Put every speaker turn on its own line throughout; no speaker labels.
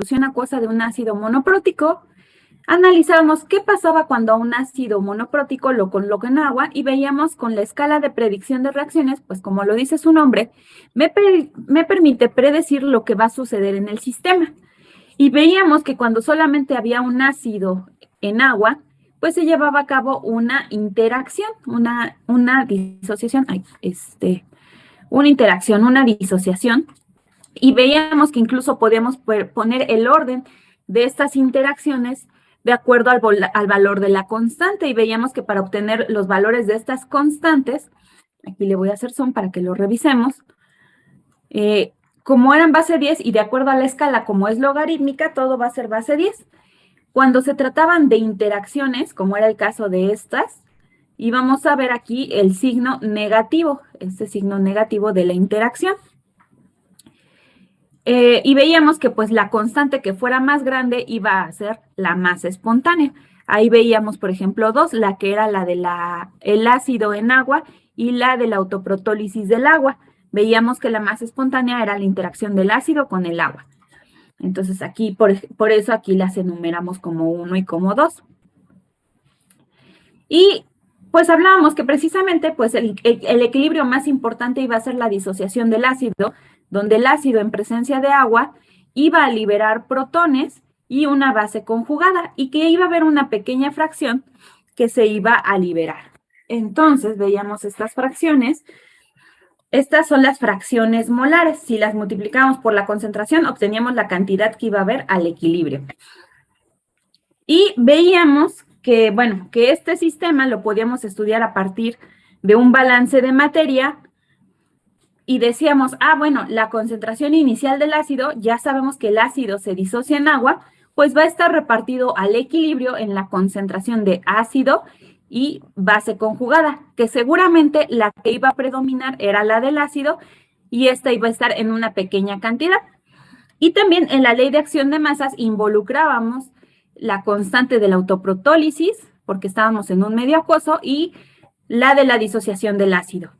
solución acuosa de un ácido monoprótico, analizábamos qué pasaba cuando a un ácido monoprótico lo coloco en agua y veíamos con la escala de predicción de reacciones, pues como lo dice su nombre, me permite predecir lo que va a suceder en el sistema. Y veíamos que cuando solamente había un ácido en agua, pues se llevaba a cabo una interacción, una disociación, una interacción, una disociación, y veíamos que incluso podíamos poner el orden de estas interacciones de acuerdo al valor de la constante, y veíamos que para obtener los valores de estas constantes, aquí le voy a hacer zoom para que lo revisemos, como eran base 10 y de acuerdo a la escala como es logarítmica, todo va a ser base 10. Cuando se trataban de interacciones, como era el caso de estas, íbamos a ver aquí el signo negativo, este signo negativo de la interacción. Y veíamos que pues la constante que fuera más grande iba a ser la más espontánea. Ahí veíamos, por ejemplo, dos, la que era la de el ácido en agua y la de la autoprotólisis del agua. Veíamos que la más espontánea era la interacción del ácido con el agua. Entonces aquí, por eso aquí las enumeramos como 1 y como 2. Y pues hablábamos que precisamente pues el equilibrio más importante iba a ser la disociación del ácido, donde el ácido en presencia de agua iba a liberar protones y una base conjugada, y que iba a haber una pequeña fracción que se iba a liberar. Entonces veíamos estas fracciones. Estas son las fracciones molares. Si las multiplicábamos por la concentración, obteníamos la cantidad que iba a haber al equilibrio. Y veíamos que, bueno, que este sistema lo podíamos estudiar a partir de un balance de materia, y decíamos, bueno, la concentración inicial del ácido, ya sabemos que el ácido se disocia en agua, pues va a estar repartido al equilibrio en la concentración de ácido y base conjugada, que seguramente la que iba a predominar era la del ácido, y esta iba a estar en una pequeña cantidad. Y también en la ley de acción de masas involucrábamos la constante de la autoprotólisis, porque estábamos en un medio acuoso, y la de la disociación del ácido.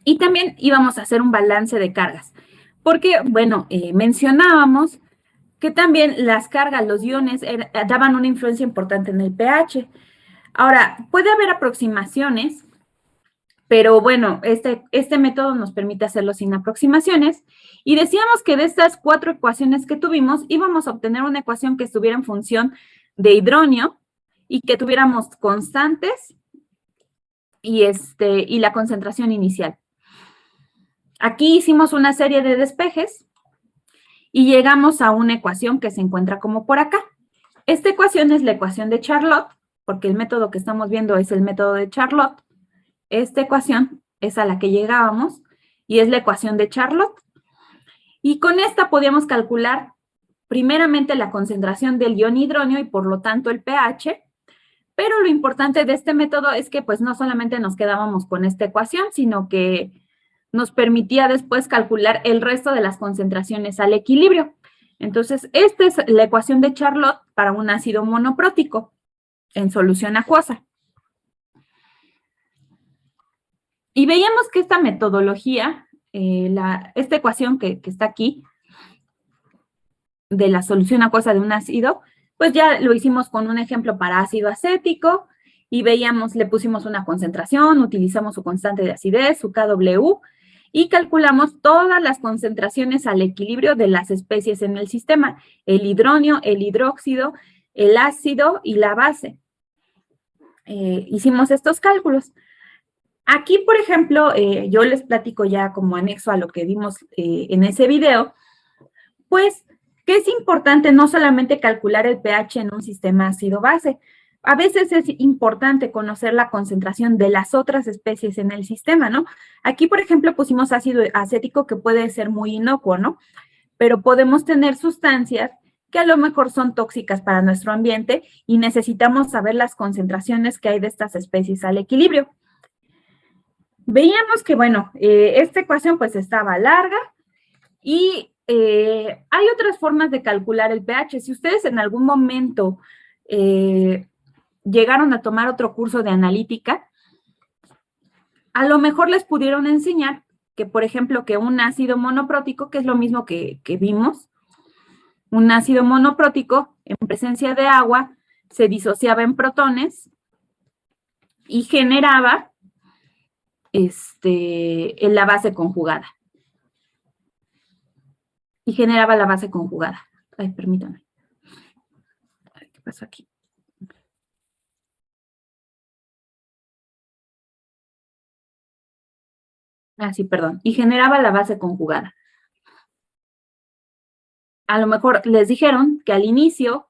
Y también íbamos a hacer un balance de cargas, porque, bueno, mencionábamos que también las cargas, los iones, daban una influencia importante en el pH. Ahora, puede haber aproximaciones, pero bueno, este método nos permite hacerlo sin aproximaciones. Y decíamos que de estas 4 ecuaciones que tuvimos, íbamos a obtener una ecuación que estuviera en función de hidronio y que tuviéramos constantes y la concentración inicial. Aquí hicimos una serie de despejes y llegamos a una ecuación que se encuentra como por acá. Esta ecuación es la ecuación de Charlotte, porque el método que estamos viendo es el método de Charlotte. Esta ecuación es a la que llegábamos y es la ecuación de Charlotte. Y con esta podíamos calcular primeramente la concentración del ion hidronio y por lo tanto el pH, pero lo importante de este método es que pues no solamente nos quedábamos con esta ecuación, sino que nos permitía después calcular el resto de las concentraciones al equilibrio. Entonces, esta es la ecuación de Charlotte para un ácido monoprótico en solución acuosa. Y veíamos que esta metodología, esta ecuación que está aquí, de la solución acuosa de un ácido, pues ya lo hicimos con un ejemplo para ácido acético, y veíamos, le pusimos una concentración, utilizamos su constante de acidez, su Kw, y calculamos todas las concentraciones al equilibrio de las especies en el sistema, el hidronio, el hidróxido, el ácido y la base. Hicimos estos cálculos. Aquí, por ejemplo, yo les platico ya como anexo a lo que vimos en ese video, pues que es importante no solamente calcular el pH en un sistema ácido-base. A veces es importante conocer la concentración de las otras especies en el sistema, ¿no? Aquí, por ejemplo, pusimos ácido acético, que puede ser muy inocuo, ¿no? Pero podemos tener sustancias que a lo mejor son tóxicas para nuestro ambiente y necesitamos saber las concentraciones que hay de estas especies al equilibrio. Veíamos que, bueno, esta ecuación pues estaba larga y hay otras formas de calcular el pH. Si ustedes en algún momento llegaron a tomar otro curso de analítica, a lo mejor les pudieron enseñar que, por ejemplo, que un ácido monoprótico, que es lo mismo que vimos, Un ácido monoprótico en presencia de agua se disociaba en protones y generaba la base conjugada. Ay, permítame. ¿Qué pasó aquí? Ah, sí, perdón. Y generaba la base conjugada. A lo mejor les dijeron que al inicio,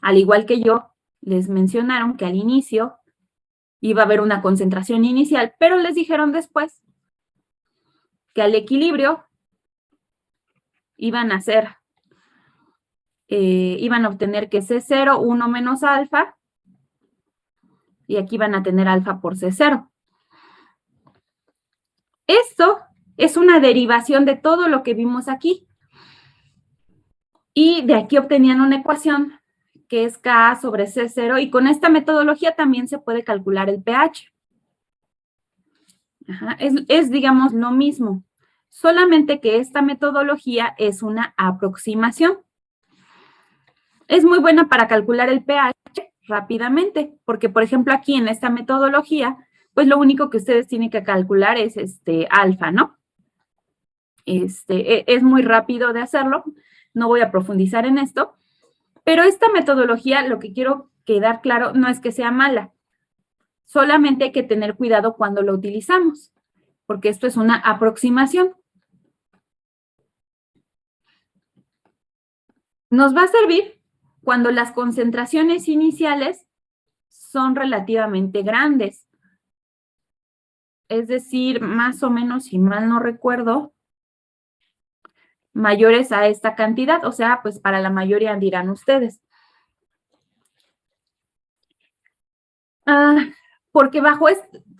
al igual que yo, les mencionaron que al inicio iba a haber una concentración inicial, pero les dijeron después que al equilibrio iban a obtener que C0, 1 menos alfa, y aquí van a tener alfa por C0. Esto es una derivación de todo lo que vimos aquí. Y de aquí obtenían una ecuación que es Ka sobre C0, y con esta metodología también se puede calcular el pH. Ajá, digamos, lo mismo, solamente que esta metodología es una aproximación. Es muy buena para calcular el pH rápidamente, porque, por ejemplo, aquí en esta metodología, pues lo único que ustedes tienen que calcular es alfa, ¿no? Es muy rápido de hacerlo, no voy a profundizar en esto, pero esta metodología, lo que quiero quedar claro, no es que sea mala, solamente hay que tener cuidado cuando lo utilizamos, porque esto es una aproximación. Nos va a servir cuando las concentraciones iniciales son relativamente grandes. Es decir, más o menos, si mal no recuerdo, mayores a esta cantidad, o sea, pues para la mayoría dirán ustedes. Porque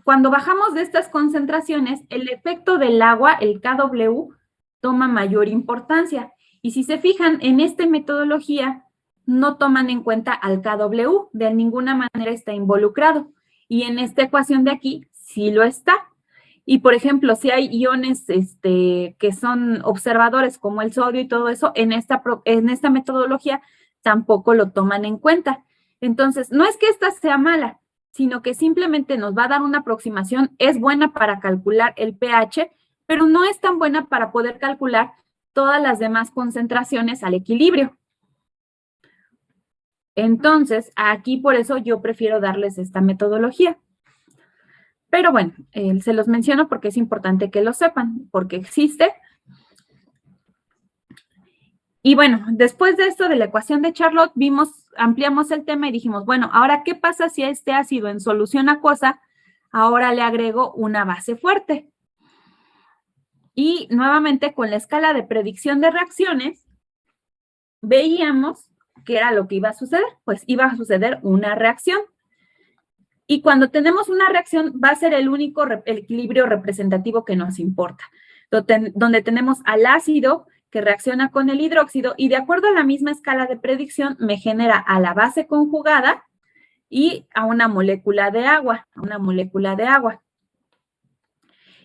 cuando bajamos de estas concentraciones, el efecto del agua, el KW, toma mayor importancia. Y si se fijan, en esta metodología no toman en cuenta al KW, de ninguna manera está involucrado. Y en esta ecuación de aquí sí lo está. Y, por ejemplo, si hay iones que son observadores, como el sodio y todo eso, en esta metodología tampoco lo toman en cuenta. Entonces, no es que esta sea mala, sino que simplemente nos va a dar una aproximación. Es buena para calcular el pH, pero no es tan buena para poder calcular todas las demás concentraciones al equilibrio. Entonces, aquí por eso yo prefiero darles esta metodología. Pero bueno, se los menciono porque es importante que lo sepan, porque existe. Y bueno, después de esto de la ecuación de Charlotte, ampliamos el tema y dijimos, bueno, ahora, ¿qué pasa si a este ácido en solución acuosa ahora le agrego una base fuerte? Y nuevamente con la escala de predicción de reacciones, veíamos qué era lo que iba a suceder. Pues iba a suceder una reacción. Y cuando tenemos una reacción, va a ser el único equilibrio representativo que nos importa, donde tenemos al ácido que reacciona con el hidróxido y de acuerdo a la misma escala de predicción me genera a la base conjugada y a una molécula de agua,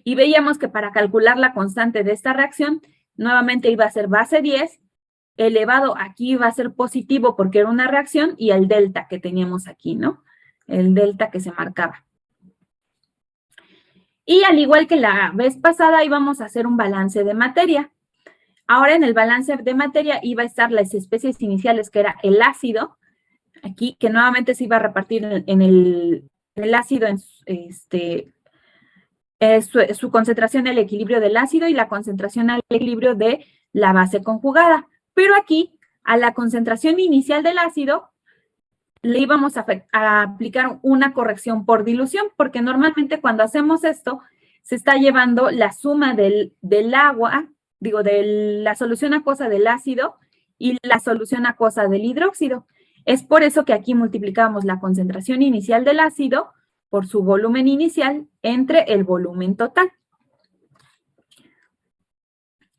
Y veíamos que para calcular la constante de esta reacción, nuevamente iba a ser base 10, elevado aquí iba a ser positivo porque era una reacción y el delta que teníamos aquí, ¿no? El delta que se marcaba. Y al igual que la vez pasada íbamos a hacer un balance de materia. Ahora en el balance de materia iba a estar las especies iniciales, que era el ácido, aquí, que nuevamente se iba a repartir en el ácido, su concentración al equilibrio del ácido y la concentración al equilibrio de la base conjugada. Pero aquí, a la concentración inicial del ácido, le íbamos a aplicar una corrección por dilución, porque normalmente cuando hacemos esto, se está llevando la suma del agua, de la solución acuosa del ácido y la solución acuosa del hidróxido. Es por eso que aquí multiplicamos la concentración inicial del ácido por su volumen inicial entre el volumen total.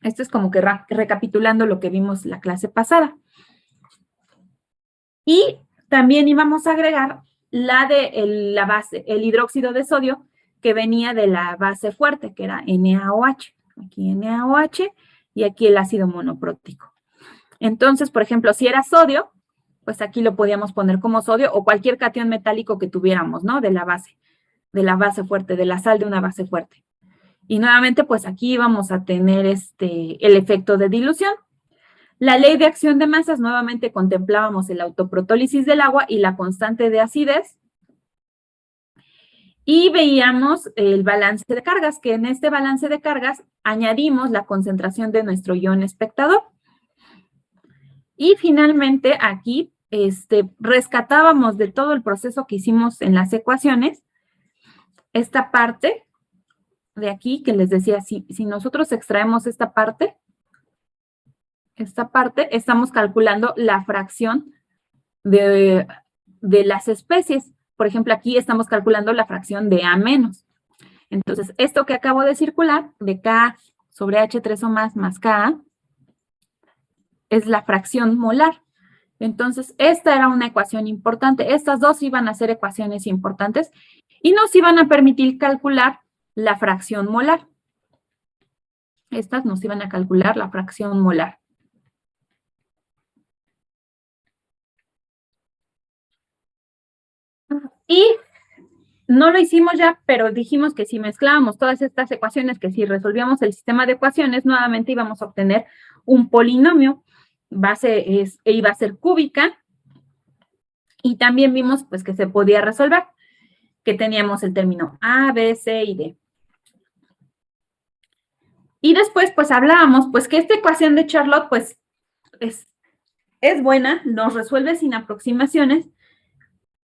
Esto es como que recapitulando lo que vimos la clase pasada. Y también íbamos a agregar la base, el hidróxido de sodio, que venía de la base fuerte, que era NaOH. Aquí NaOH y aquí el ácido monoprótico. Entonces, por ejemplo, si era sodio, pues aquí lo podíamos poner como sodio o cualquier catión metálico que tuviéramos, ¿no? De la base fuerte, de la sal de una base fuerte. Y nuevamente, pues aquí vamos a tener el efecto de dilución. La ley de acción de masas, nuevamente contemplábamos el autoprotólisis del agua y la constante de acidez. Y veíamos el balance de cargas, que en este balance de cargas añadimos la concentración de nuestro ion espectador. Y finalmente aquí rescatábamos de todo el proceso que hicimos en las ecuaciones, esta parte de aquí que les decía, si nosotros extraemos esta parte, estamos calculando la fracción de las especies. Por ejemplo, aquí estamos calculando la fracción de A menos. Entonces, esto que acabo de circular, de K sobre H3 o más Ka, es la fracción molar. Entonces, esta era una ecuación importante. Estas dos iban a ser ecuaciones importantes y nos iban a permitir calcular la fracción molar. Estas nos iban a calcular la fracción molar. Y no lo hicimos ya, pero dijimos que si mezclábamos todas estas ecuaciones, que si resolvíamos el sistema de ecuaciones, nuevamente íbamos a obtener un polinomio. Iba a ser cúbica. Y también vimos pues que se podía resolver, que teníamos el término A, B, C y D. Y después pues hablábamos pues que esta ecuación de Charlotte pues es buena, nos resuelve sin aproximaciones.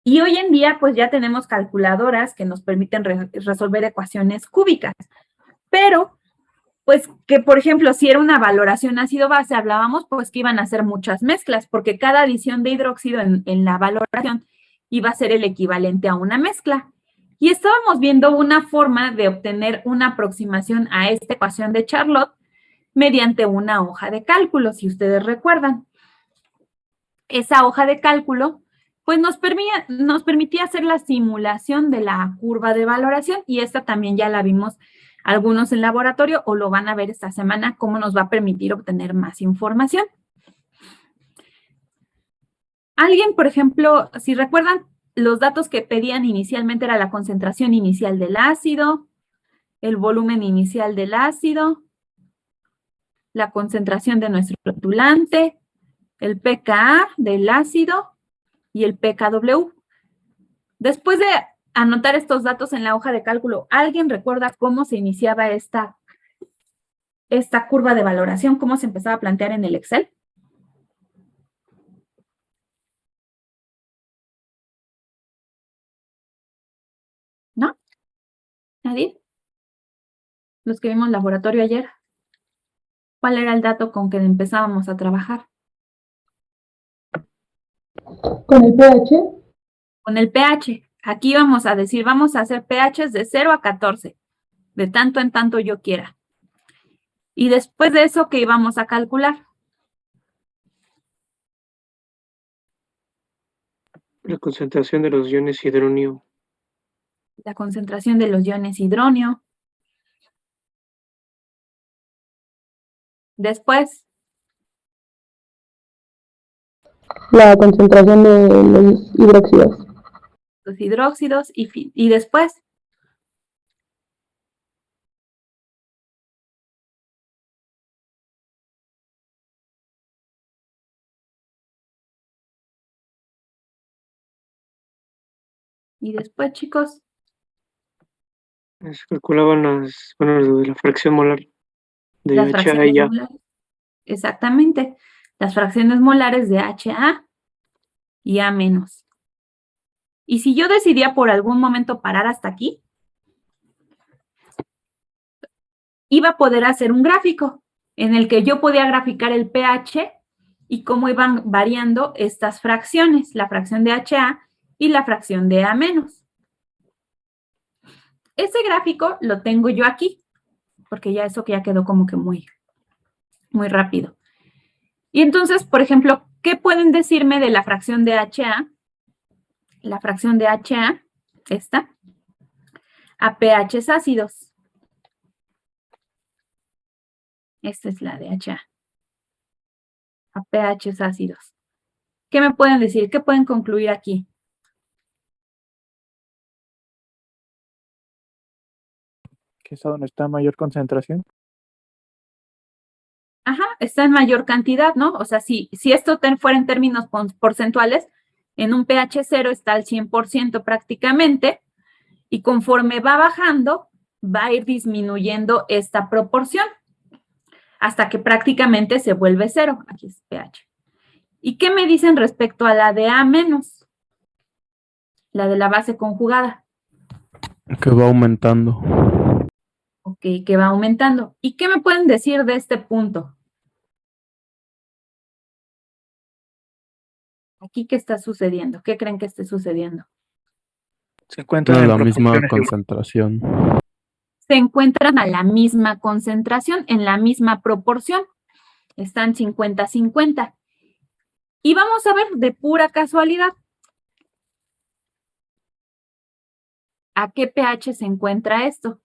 Y hoy en día, pues ya tenemos calculadoras que nos permiten resolver ecuaciones cúbicas. Pero, pues que por ejemplo, si era una valoración ácido-base, hablábamos pues que iban a ser muchas mezclas, porque cada adición de hidróxido en la valoración iba a ser el equivalente a una mezcla. Y estábamos viendo una forma de obtener una aproximación a esta ecuación de Charlotte mediante una hoja de cálculo, si ustedes recuerdan. Esa hoja de cálculo pues nos permitía hacer la simulación de la curva de valoración y esta también ya la vimos algunos en laboratorio o lo van a ver esta semana, cómo nos va a permitir obtener más información. Alguien, por ejemplo, si recuerdan, los datos que pedían inicialmente era la concentración inicial del ácido, el volumen inicial del ácido, la concentración de nuestro rotulante, el pKa del ácido y el pKw. Después de anotar estos datos en la hoja de cálculo, ¿alguien recuerda cómo se iniciaba esta curva de valoración? ¿Cómo se empezaba a plantear en el Excel? ¿No? ¿Nadie? Los que vimos laboratorio ayer. ¿Cuál era el dato con que empezábamos a trabajar?
¿Con el pH?
Con el pH. Aquí vamos a decir, vamos a hacer pHs de 0 a 14, de tanto en tanto yo quiera. Y después de eso, ¿qué íbamos a calcular?
La concentración de los iones hidronio.
La concentración de los iones hidronio. Después,
La concentración de los hidróxidos.
los hidróxidos y después, chicos,
Se calculaban la fracción molar de
las
HA
fracciones
y A.
molares. Exactamente. Las fracciones molares de HA y A menos. Y si yo decidía por algún momento parar hasta aquí, iba a poder hacer un gráfico en el que yo podía graficar el pH y cómo iban variando estas fracciones, la fracción de HA y la fracción de A menos. Ese gráfico lo tengo yo aquí, porque ya eso que ya quedó como que muy rápido. Y entonces, por ejemplo, ¿qué pueden decirme de la fracción de HA? La fracción de HA, esta, a pHs ácidos. Esta es la de HA. a pHs ácidos. ¿Qué me pueden decir? ¿Qué pueden concluir aquí?
¿Que está donde está mayor concentración?
Ajá, está en mayor cantidad, ¿no? O sea, si esto fuera en términos porcentuales, en un pH 0 está al 100% prácticamente, y conforme va bajando, va a ir disminuyendo esta proporción, hasta que prácticamente se vuelve 0. Aquí es pH. ¿Y qué me dicen respecto a la de A menos? La de la base conjugada.
Que va aumentando.
Ok, que va aumentando. ¿Y qué me pueden decir de este punto? Aquí, ¿qué está sucediendo? ¿Qué creen que esté sucediendo?
Se encuentran
No,
en
la misma
proporciones iguales.
concentración.
Se encuentran a la misma concentración, en la misma proporción. Están 50-50. Y vamos a ver de pura casualidad, ¿a qué pH se encuentra esto?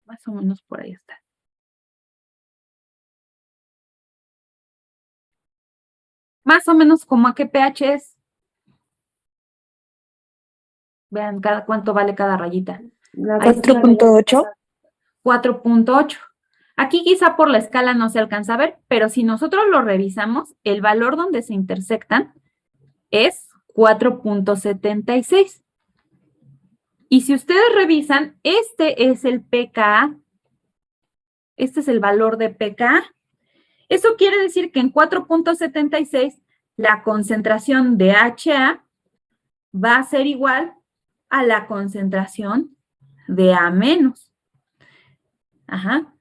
Más o menos por ahí está. Más o menos como a qué pH es. Vean cuánto vale cada rayita.
4.8.
4.8. Aquí quizá por la escala no se alcanza a ver, pero si nosotros lo revisamos, el valor donde se intersectan es 4.76. Y si ustedes revisan, este es el pKa. Este es el valor de pKa. Eso quiere decir que en 4.76 la concentración de HA va a ser igual a la concentración de A menos. Ajá.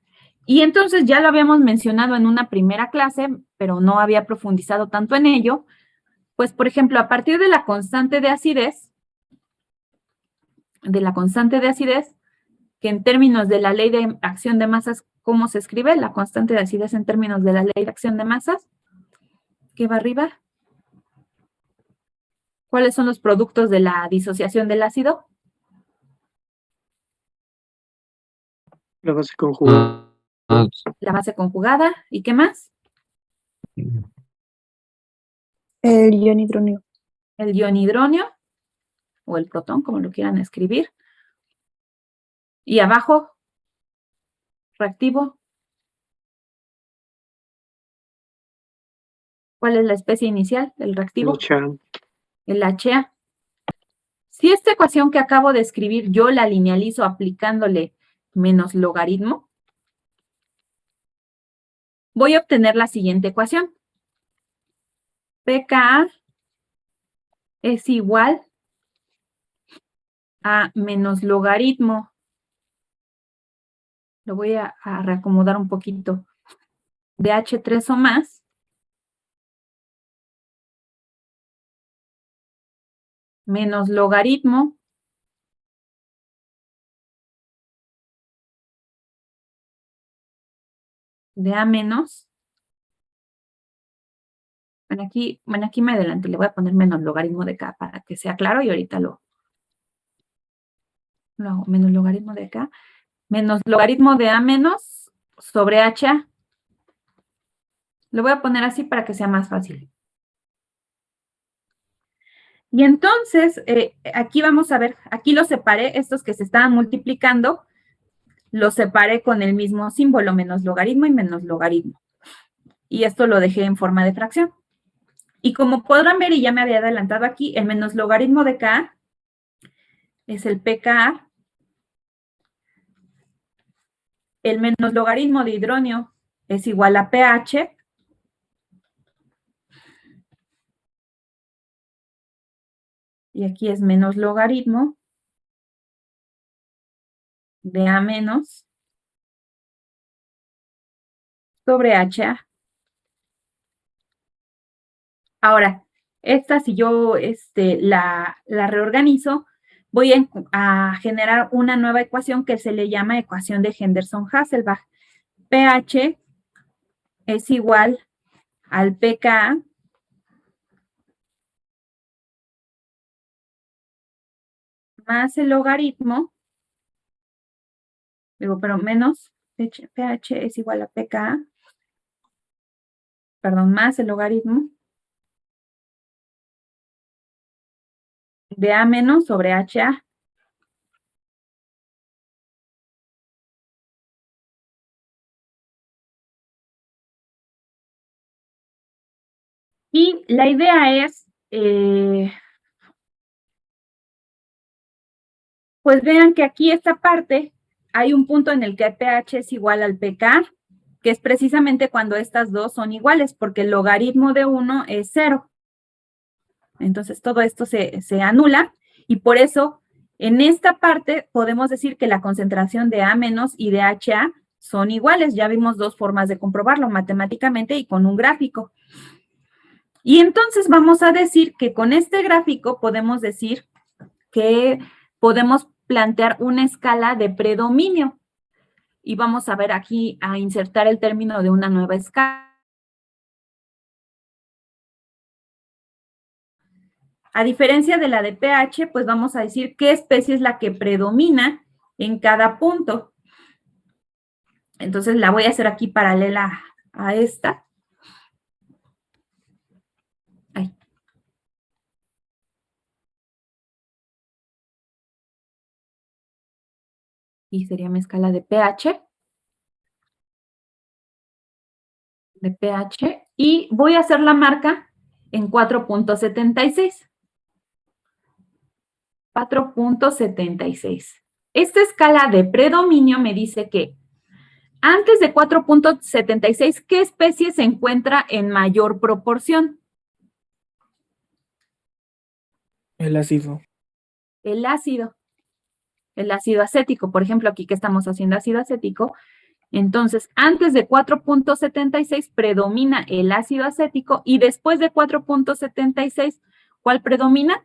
Y entonces ya lo habíamos mencionado en una primera clase, pero no había profundizado tanto en ello. Pues, por ejemplo, a partir de la constante de acidez, que en términos de la ley de acción de masas, ¿cómo se escribe? La constante de acidez en términos de la ley de acción de masas, ¿qué va arriba? ¿Cuáles son los productos de la disociación del ácido?
La base conjugada.
La base conjugada. ¿Y qué más?
El ion hidróneo.
El ion hidróneo o el protón, como lo quieran escribir. Y abajo, reactivo. ¿Cuál es la especie inicial del reactivo? El HA. Si esta ecuación que acabo de escribir yo la linealizo aplicándole menos logaritmo, voy a obtener la siguiente ecuación. pKa es igual a menos logaritmo. Lo voy a reacomodar un poquito. De H3 o más menos logaritmo de A menos. Bueno, aquí me adelanto, le voy a poner menos logaritmo de K para que sea claro y ahorita lo hago. Menos logaritmo de K. Menos logaritmo de A menos sobre HA. Lo voy a poner así para que sea más fácil. Y entonces, aquí vamos a ver, aquí los separé, estos que se estaban multiplicando, los separé con el mismo símbolo, menos logaritmo y menos logaritmo. Y esto lo dejé en forma de fracción. Y como podrán ver, y ya me había adelantado aquí, el menos logaritmo de K es el pKa. El menos logaritmo de hidróneo es igual a pH. Y aquí es menos logaritmo de A menos sobre HA. Ahora, esta si yo la reorganizo, voy a generar una nueva ecuación que se le llama ecuación de Henderson-Hasselbalch. pH es igual al pKa más el logaritmo, digo, pero menos pH es igual a pKa, perdón, más el logaritmo de A menos sobre HA. Y la idea es, pues vean que aquí esta parte, hay un punto en el que el pH es igual al pK, que es precisamente cuando estas dos son iguales, porque el logaritmo de 1 es 0. Entonces todo esto se anula y por eso en esta parte podemos decir que la concentración de A menos y de HA son iguales. Ya vimos dos formas de comprobarlo matemáticamente y con un gráfico. Y entonces vamos a decir que con este gráfico podemos decir que podemos plantear una escala de predominio. Y vamos a ver aquí a insertar el término de una nueva escala. A diferencia de la de pH, pues vamos a decir qué especie es la que predomina en cada punto. Entonces la voy a hacer aquí paralela a esta. Ahí. Y sería mi escala de pH. Y voy a hacer la marca en 4.76. 4.76. Esta escala de predominio me dice que antes de 4.76, ¿qué especie se encuentra en mayor proporción?
El ácido.
El ácido acético. Por ejemplo, aquí que estamos haciendo ácido acético. Entonces, antes de 4.76 predomina el ácido acético y después de 4.76, ¿cuál predomina?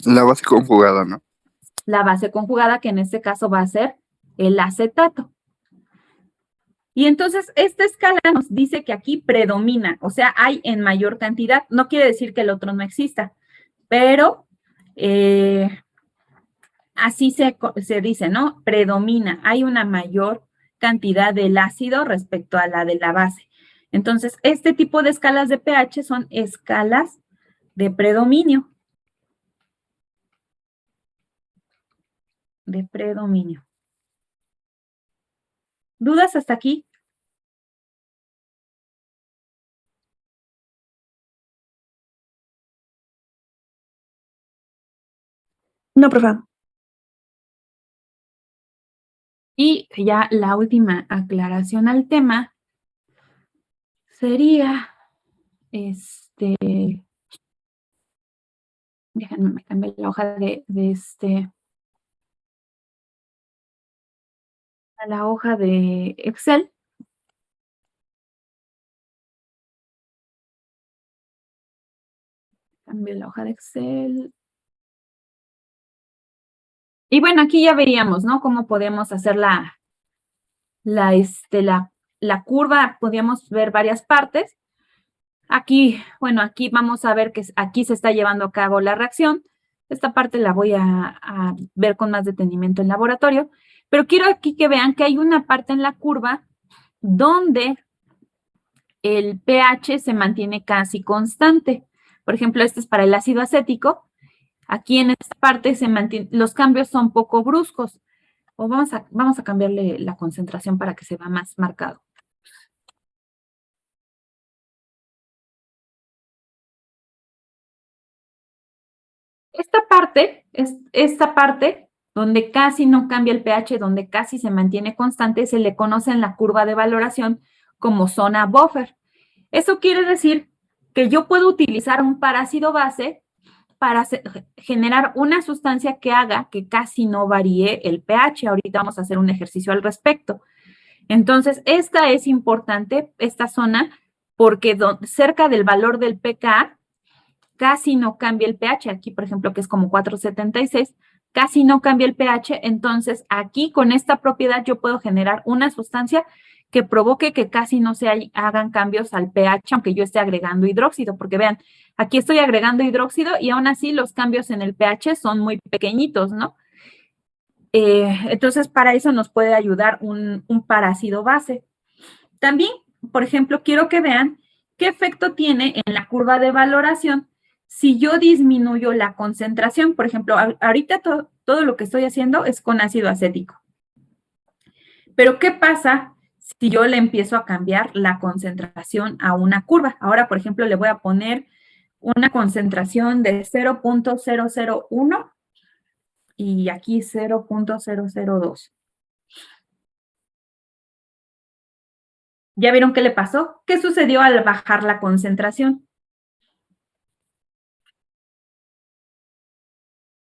La base conjugada, ¿no?
La base conjugada, que en este caso va a ser el acetato. Y entonces esta escala nos dice que aquí predomina, o sea, hay en mayor cantidad. No quiere decir que el otro no exista, pero así se dice, ¿no? Predomina, hay una mayor cantidad del ácido respecto a la de la base. Entonces, este tipo de escalas de pH son escalas de predominio. De predominio. ¿Dudas hasta aquí?
No, profe.
Y ya la última aclaración al tema sería, déjenme, me cambié la hoja a la hoja de Excel. Cambié la hoja de Excel. Y bueno, aquí ya veríamos, ¿no? Cómo podemos hacer la curva, podríamos ver varias partes. Aquí, bueno, aquí vamos a ver que aquí se está llevando a cabo la reacción. Esta parte la voy a ver con más detenimiento en laboratorio, pero quiero aquí que vean que hay una parte en la curva donde el pH se mantiene casi constante. Por ejemplo, este es para el ácido acético. Aquí en esta parte los cambios son poco bruscos. O vamos a cambiarle la concentración para que se vea más marcado. Esta parte donde casi no cambia el pH, donde casi se mantiene constante, se le conoce en la curva de valoración como zona buffer. Eso quiere decir que yo puedo utilizar un parácido base para generar una sustancia que haga que casi no varíe el pH. Ahorita vamos a hacer un ejercicio al respecto. Entonces, esta es importante, esta zona, porque cerca del valor del pK casi no cambia el pH. Aquí, por ejemplo, que es como 4.76, casi no cambia el pH. Entonces, aquí con esta propiedad yo puedo generar una sustancia que provoque que casi no se hagan cambios al pH, aunque yo esté agregando hidróxido, porque vean, aquí estoy agregando hidróxido y aún así los cambios en el pH son muy pequeñitos, ¿no? Entonces, para eso nos puede ayudar un parácido base. También, por ejemplo, quiero que vean qué efecto tiene en la curva de valoración si yo disminuyo la concentración. Por ejemplo, ahorita todo lo que estoy haciendo es con ácido acético. Pero, ¿qué pasa si yo le empiezo a cambiar la concentración a una curva? Ahora, por ejemplo, le voy a poner una concentración de 0.001 y aquí 0.002. ¿Ya vieron qué le pasó? ¿Qué sucedió al bajar la concentración?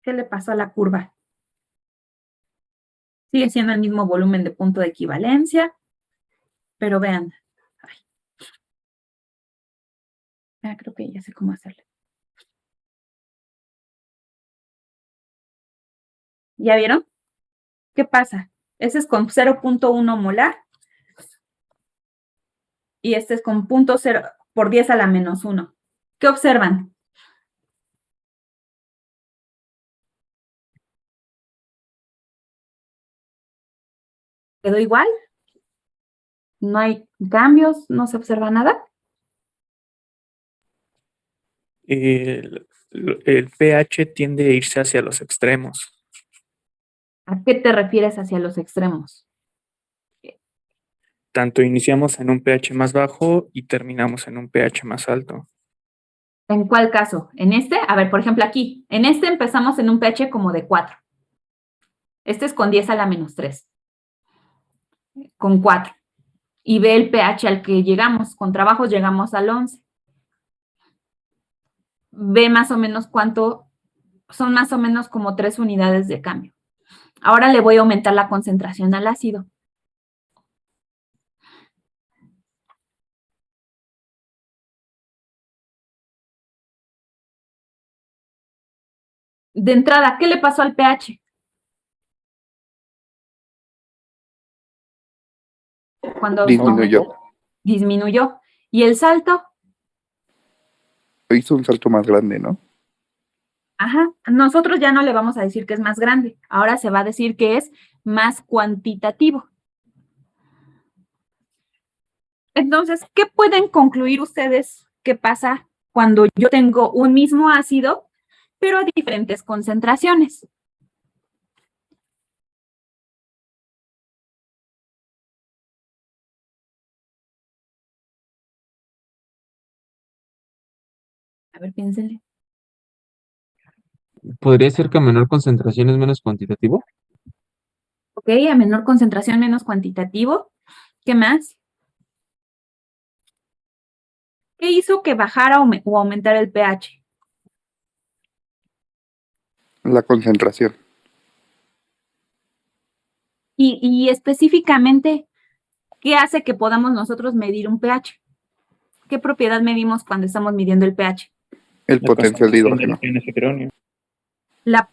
¿Qué le pasó a la curva? Sigue siendo el mismo volumen de punto de equivalencia, pero vean. Creo que ya sé cómo hacerle. ¿Ya vieron? ¿Qué pasa? Ese es con 0.1 molar y este es con 0.0 por 10 a la menos 1. ¿Qué observan? ¿Quedó igual? ¿No hay cambios? ¿No se observa nada?
El pH tiende a irse hacia los extremos.
¿A qué te refieres hacia los extremos?
Tanto iniciamos en un pH más bajo y terminamos en un pH más alto.
¿En cuál caso? ¿En este? A ver, por ejemplo, aquí. En este empezamos en un pH como de 4. Este es con 10 a la menos 3. Con 4. Y ve el pH al que llegamos. Con trabajos llegamos al 11. Ve más o menos cuánto, son más o menos como 3 unidades de cambio. Ahora le voy a aumentar la concentración al ácido. De entrada, ¿qué le pasó al pH? Cuando
Disminuyó.
Disminuyó. ¿Y el salto?
Hizo un salto más grande, ¿no?
Ajá, nosotros ya no le vamos a decir que es más grande, ahora se va a decir que es más cuantitativo. Entonces, ¿qué pueden concluir ustedes que pasa cuando yo tengo un mismo ácido, pero a diferentes concentraciones? A ver, piénsenle.
¿Podría ser que a menor concentración es menos cuantitativo?
Ok, a menor concentración, menos cuantitativo. ¿Qué más? ¿Qué hizo que bajara o aumentara el pH?
La concentración.
Y específicamente, ¿qué hace que podamos nosotros medir un pH? ¿Qué propiedad medimos cuando estamos midiendo el pH?
El
La
potencial de
concentración
hidrógeno.
iones hidrógeno.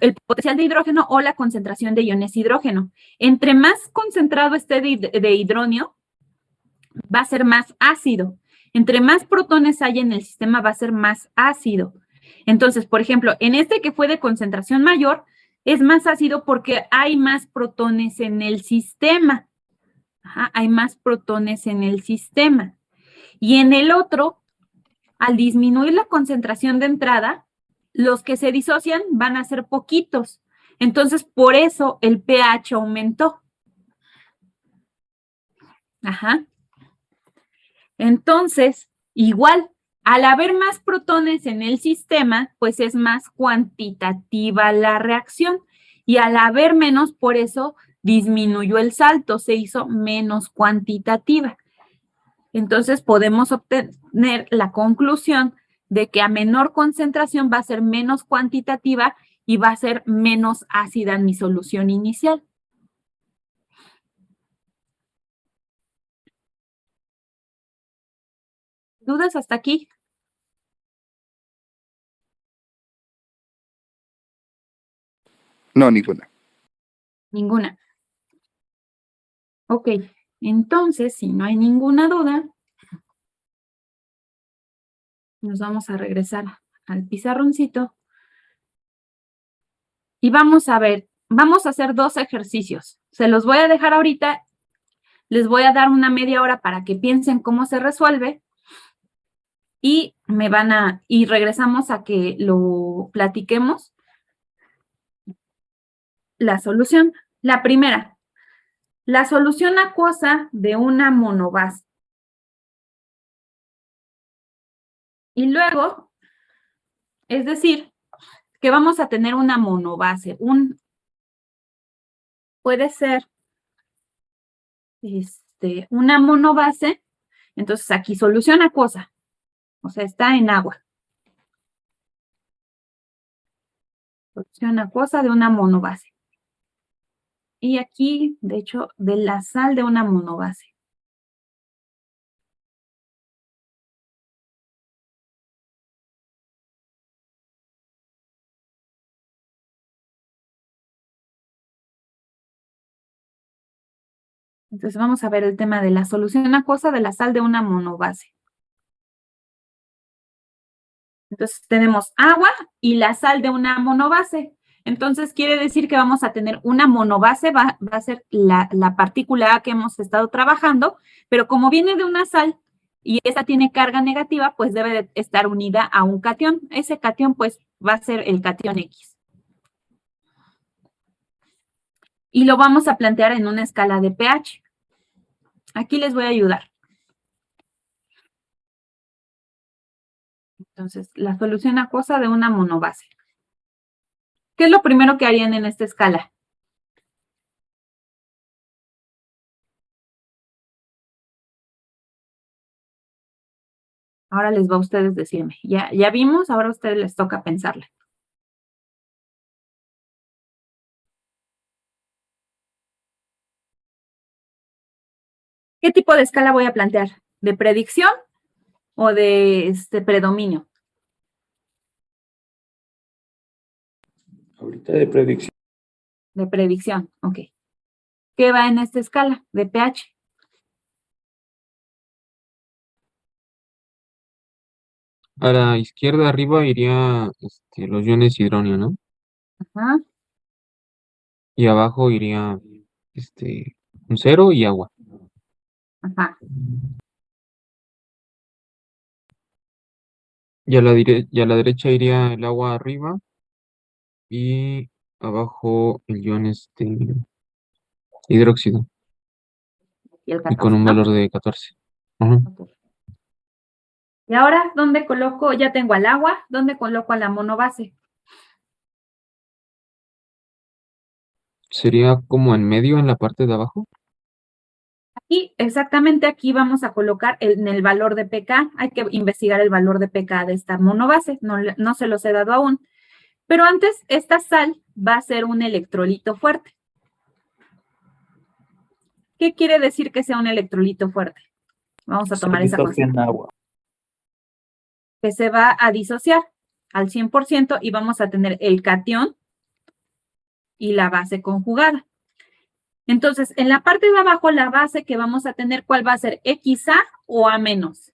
El potencial de hidrógeno o la concentración de iones hidrógeno. Entre más concentrado esté de hidrógeno, va a ser más ácido. Entre más protones haya en el sistema, va a ser más ácido. Entonces, por ejemplo, en este que fue de concentración mayor, es más ácido porque hay más protones en el sistema. Ajá, hay más protones en el sistema. Y en el otro, al disminuir la concentración de entrada, los que se disocian van a ser poquitos. Entonces, por eso el pH aumentó. Ajá. Entonces, igual, al haber más protones en el sistema, pues es más cuantitativa la reacción. Y al haber menos, por eso disminuyó el salto, se hizo menos cuantitativa. Entonces, podemos obtener la conclusión de que a menor concentración va a ser menos cuantitativa y va a ser menos ácida en mi solución inicial. ¿Dudas hasta aquí?
No, ninguna.
Ninguna. Ok, entonces, si no hay ninguna duda, nos vamos a regresar al pizarroncito y vamos a ver vamos a hacer 2 ejercicios. Se los voy a dejar ahorita. Les voy a dar una media hora para que piensen cómo se resuelve. Y regresamos a que lo platiquemos. La solución. La primera. La solución acuosa de una monobase. Y luego, es decir, que vamos a tener una monobase. Puede ser una monobase. Entonces, aquí solución acuosa. O sea, está en agua. Solución acuosa de una monobase. Y aquí, de hecho, de la sal de una monobase. Entonces vamos a ver el tema de la solución acuosa de la sal de una monobase. Entonces tenemos agua y la sal de una monobase. Entonces quiere decir que vamos a tener una monobase, va a ser la partícula A que hemos estado trabajando, pero como viene de una sal y esa tiene carga negativa, pues debe de estar unida a un catión. Ese catión pues va a ser el catión X. Y lo vamos a plantear en una escala de pH. Aquí les voy a ayudar. Entonces, la solución acuosa de una monobase. ¿Qué es lo primero que harían en esta escala? Ahora les va a ustedes decirme. Ya vimos, ahora a ustedes les toca pensarla. ¿Qué tipo de escala voy a plantear? ¿De predicción o de predominio?
Ahorita de predicción.
De predicción, ok. ¿Qué va en esta escala? De pH.
A la izquierda arriba iría los iones hidronio, ¿no?
Ajá,
Y abajo iría un 0 y agua.
ajá.
Y a la derecha iría el agua arriba y abajo el ion hidróxido.
Y el
Y con
14,
un
¿no?
valor de 14. Ajá.
Ok. Y ahora, ¿dónde coloco? Ya tengo al agua, ¿dónde coloco a la monobase?
Sería como en medio en la parte de abajo.
Y exactamente aquí vamos a colocar en el valor de pK. Hay que investigar el valor de pK de esta monobase. No se los he dado aún. Pero antes, esta sal va a ser un electrolito fuerte. ¿Qué quiere decir que sea un electrolito fuerte? Vamos a
Se
tomar esa
disocia
cosa.
en agua.
Que se va a disociar al 100% y vamos a tener el catión y la base conjugada. Entonces, en la parte de abajo, la base que vamos a tener, ¿cuál va a ser? ¿XA o A menos?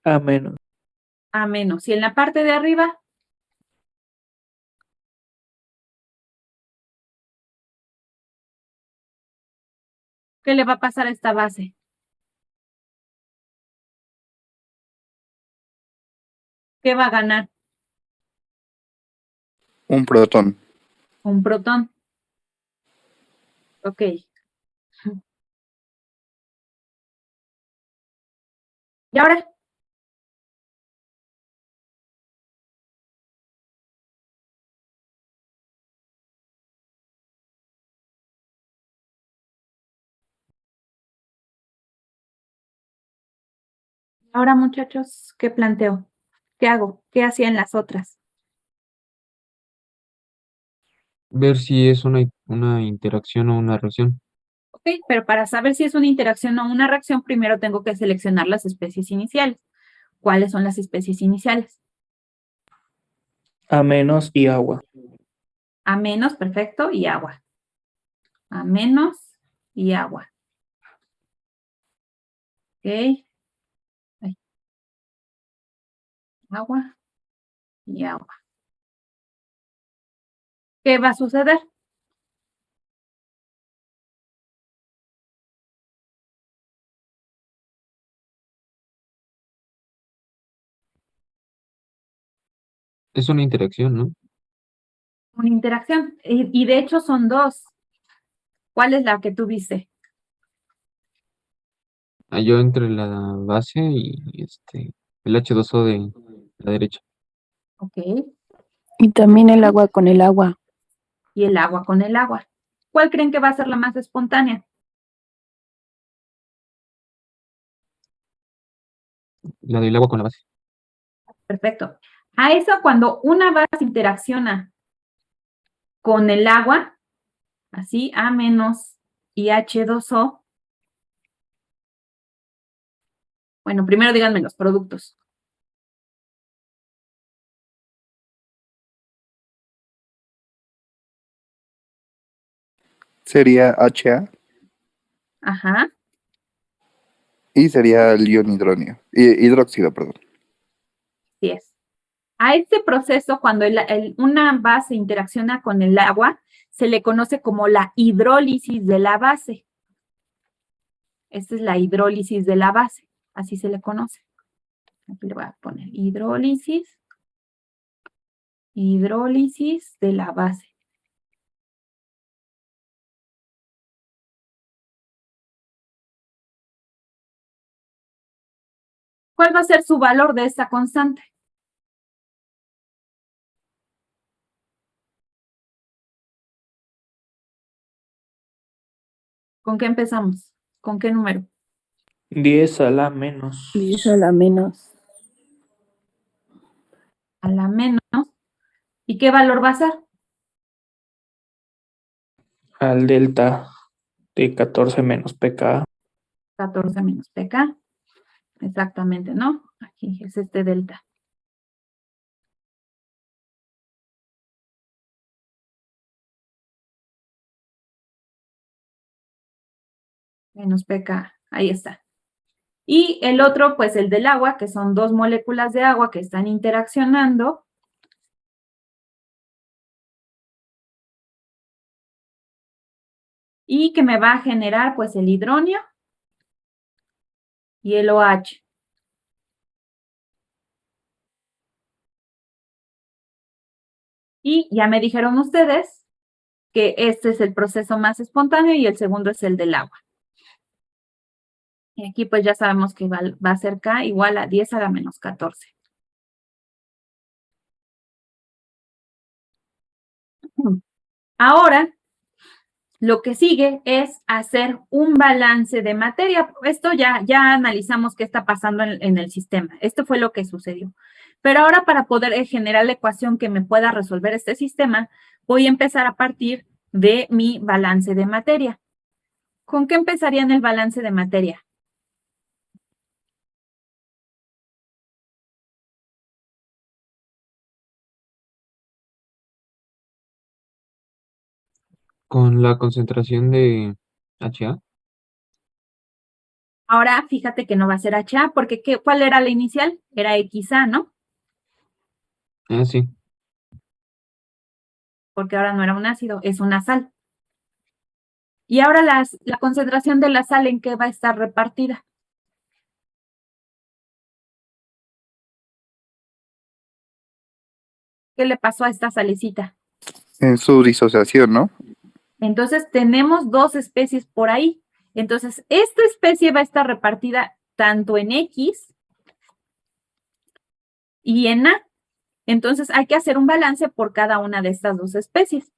A menos.
A menos. Y en la parte de arriba, ¿qué le va a pasar a esta base? ¿Qué va a ganar?
Un protón.
Un protón. Ok. ¿Y ahora? Ahora, muchachos, ¿qué planteo? ¿Qué hago? ¿Qué hacía en las otras?
Ver si es una interacción o una reacción.
Ok, pero para saber si es una interacción o una reacción, primero tengo que seleccionar las especies iniciales. ¿Cuáles son las especies iniciales?
A menos y agua.
A menos, perfecto, y agua. A menos y agua. Ok. Ahí. Agua y agua. ¿Qué va a suceder?
Es una interacción, ¿no?
Una interacción. Y de hecho son dos. ¿Cuál es la que tú viste?
Yo entre la base y el H2O de la derecha.
Ok.
Y también el agua con el agua.
Y el agua con el agua. ¿Cuál creen que va a ser la más espontánea?
La del agua con la base.
Perfecto. A eso cuando una base interacciona con el agua, así, A menos y H2O. Bueno, primero díganme los productos.
Sería HA
Ajá,
y sería el ion hidróxido, perdón.
así es. A este proceso, cuando una base interacciona con el agua, se le conoce como la hidrólisis de la base. Esta es la hidrólisis de la base, así se le conoce. Aquí le voy a poner hidrólisis de la base. ¿Cuál va a ser su valor de esta constante? ¿Con qué empezamos? ¿Con qué número?
10 a la menos.
10 a la menos.
A la menos. ¿Y qué valor va a ser?
Al delta de 14 menos pK.
14 menos pK. Exactamente, ¿no? Aquí es este delta. Menos pK. Ahí está. Y el otro, pues el del agua, que son dos moléculas de agua que están interaccionando. Y que me va a generar, pues, el hidronio y el OH. Y ya me dijeron ustedes que este es el proceso más espontáneo y el segundo es el del agua. Y aquí pues ya sabemos que va a ser K igual a 10 a la menos 14. Ahora, lo que sigue es hacer un balance de materia. Esto ya analizamos qué está pasando en el sistema. Esto fue lo que sucedió. Pero ahora para poder generar la ecuación que me pueda resolver este sistema, voy a empezar a partir de mi balance de materia. ¿Con qué empezaría en el balance de materia?
Con la concentración de HA.
Ahora fíjate que no va a ser HA, porque ¿cuál era la inicial? Era XA, ¿no?
Ah, sí.
Porque ahora no era un ácido, es una sal. Y ahora la concentración de la sal, ¿en qué va a estar repartida? ¿Qué le pasó a esta salecita?
En su disociación, ¿no?
Entonces tenemos dos especies por ahí. Entonces, esta especie va a estar repartida tanto en X y en A. Entonces, hay que hacer un balance por cada una de estas dos especies.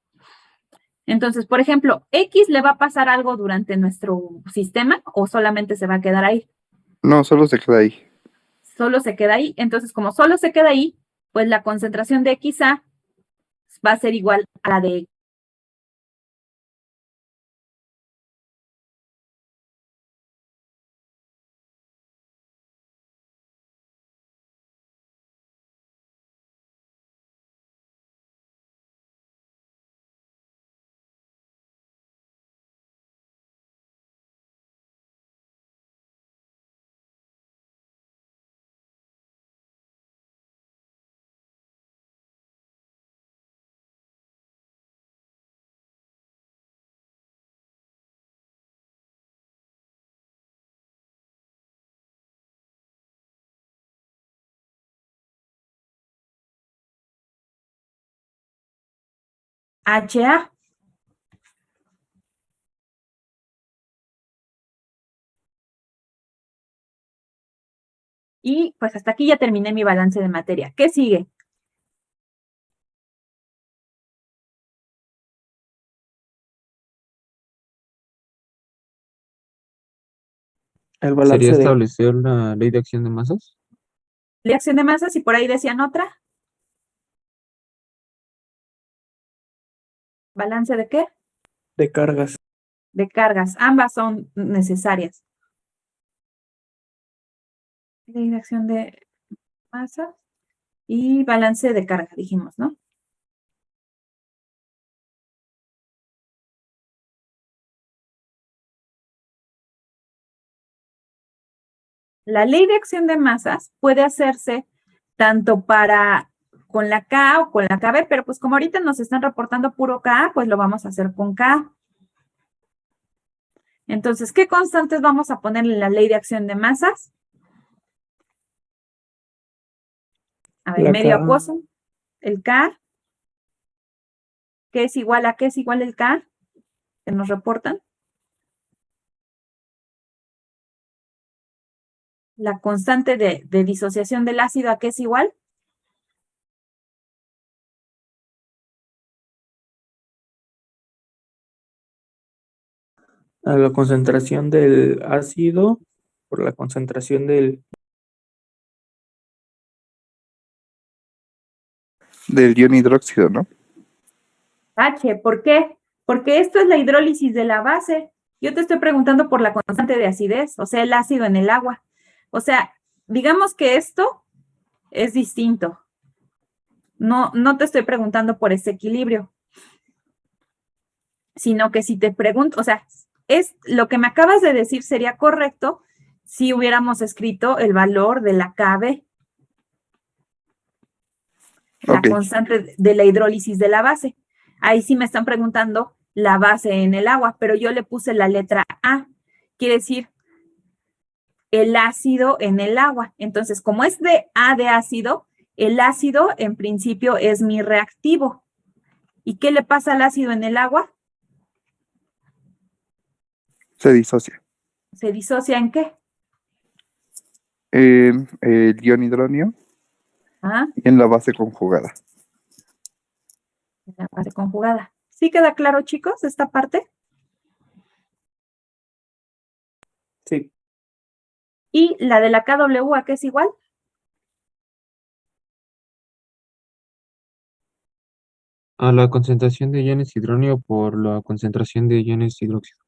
Entonces, por ejemplo, X le va a pasar algo durante nuestro sistema o solamente se va a quedar ahí.
No, solo se queda ahí.
Solo se queda ahí. Entonces, como solo se queda ahí, pues la concentración de XA va a ser igual a la de HA. Y pues hasta aquí ya terminé mi balance de materia. ¿Qué sigue?
El
¿Sería
balance de
establecer la ley de acción de masas?
La acción de masas y por ahí decían otra. ¿Balance de qué?
cargas.
De cargas. Ambas son necesarias. Ley de acción de masas y balance de carga, dijimos, ¿no? La ley de acción de masas puede hacerse tanto para con la K o con la KB, pero pues como ahorita nos están reportando puro K, pues lo vamos a hacer con K. Entonces, ¿qué constantes vamos a poner en la ley de acción de masas? A ver,
La
medio
K,
acuoso, el K, ¿qué es igual a qué es igual el K? Que nos reportan. La constante de disociación del ácido, ¿a qué es igual?
a la concentración del ácido por la concentración
Del ion hidróxido, ¿no?
H, ¿por qué? Porque esto es la hidrólisis de la base. Yo te estoy preguntando por la constante de acidez, o sea, el ácido en el agua. O sea, digamos que esto es distinto. No te estoy preguntando por ese equilibrio, sino que si te pregunto, o sea, es lo que me acabas de decir sería correcto si hubiéramos escrito el valor de la KB, la
Ok.
constante de la hidrólisis de la base. Ahí sí me están preguntando la base en el agua, pero yo le puse la letra A. Quiere decir el ácido en el agua. Entonces, como es de A de ácido, el ácido en principio es mi reactivo. ¿Y qué le pasa al ácido en el agua?
Se disocia.
¿Se disocia en qué?
En el ion hidronio
¿Ah?
y en la base conjugada.
En la base conjugada. ¿Sí queda claro, chicos, esta parte?
sí,
¿Y la de la KW a qué es igual?
A la concentración de iones hidróneo por la concentración de iones hidróxido.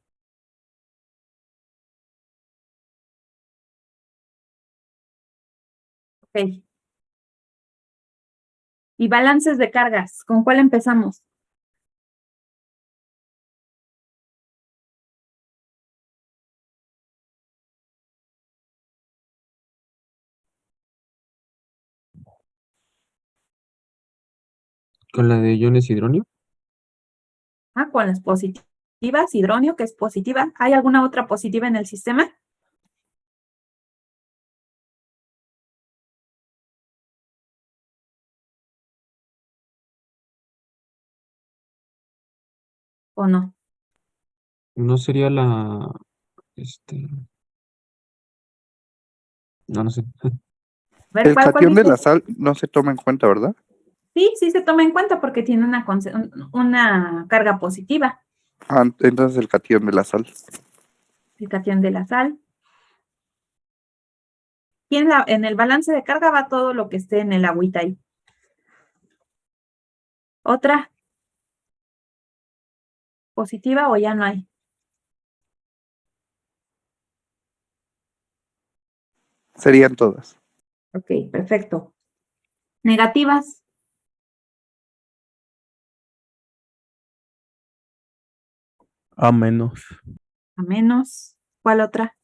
Ok. Y balances de cargas, ¿con cuál empezamos?
Con la de iones hidróneo.
Ah, con las positivas, hidronio, que es positiva. ¿Hay alguna otra positiva en el sistema? ¿O no?
No sería la, no sé.
A ver,
El
¿cuál
catión de la
dices?
sal no se toma en cuenta, ¿verdad?
Sí, sí se toma en cuenta porque tiene una carga positiva,
Ah, entonces el catión de la sal.
el catión de la sal. Y en el balance de carga va todo lo que esté en el agüita ahí. ¿Otra positiva o ya no hay?
Serían todas.
Ok, perfecto. Negativas,
a menos.
a menos. ¿Cuál otra?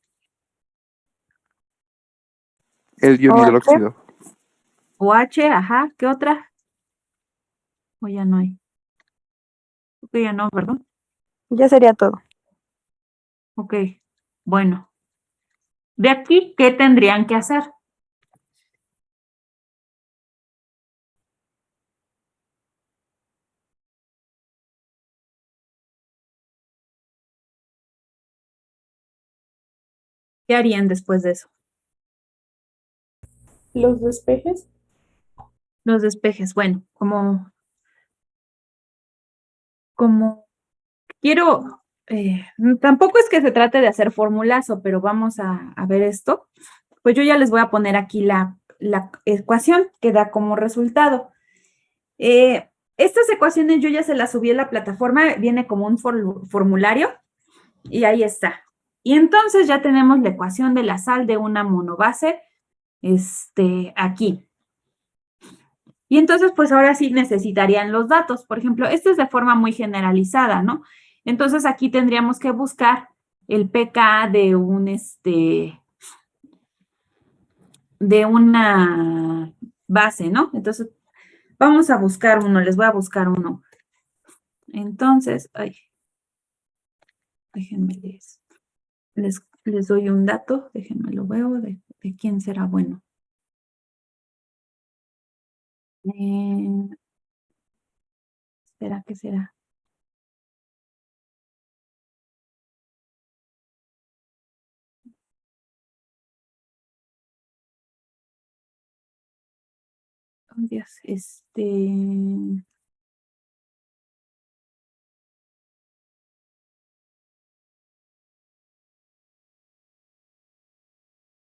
El ion
OH.
hidróxido.
OH, ajá. ¿Qué otra? O ya no hay. Ok, ya no, perdón.
Ya sería todo.
Ok, bueno. De aquí, ¿qué tendrían que hacer? ¿Qué harían después de eso?
Los despejes.
Los despejes. Bueno, como quiero, tampoco es que se trate de hacer formulazo, pero vamos a ver esto. Pues yo ya les voy a poner aquí la ecuación que da como resultado. Estas ecuaciones yo ya se las subí a la plataforma, viene como un formulario y ahí está. Y entonces ya tenemos la ecuación de la sal de una monobase aquí. Y entonces, pues ahora sí necesitarían los datos. Por ejemplo, esto es de forma muy generalizada, ¿no? Entonces aquí tendríamos que buscar el pK de de una base, ¿no? Entonces, vamos a buscar uno, les voy a buscar uno. Entonces, déjenme les doy un dato, déjenme lo veo de quién será bueno. ¿Será que será? Oh, Dios,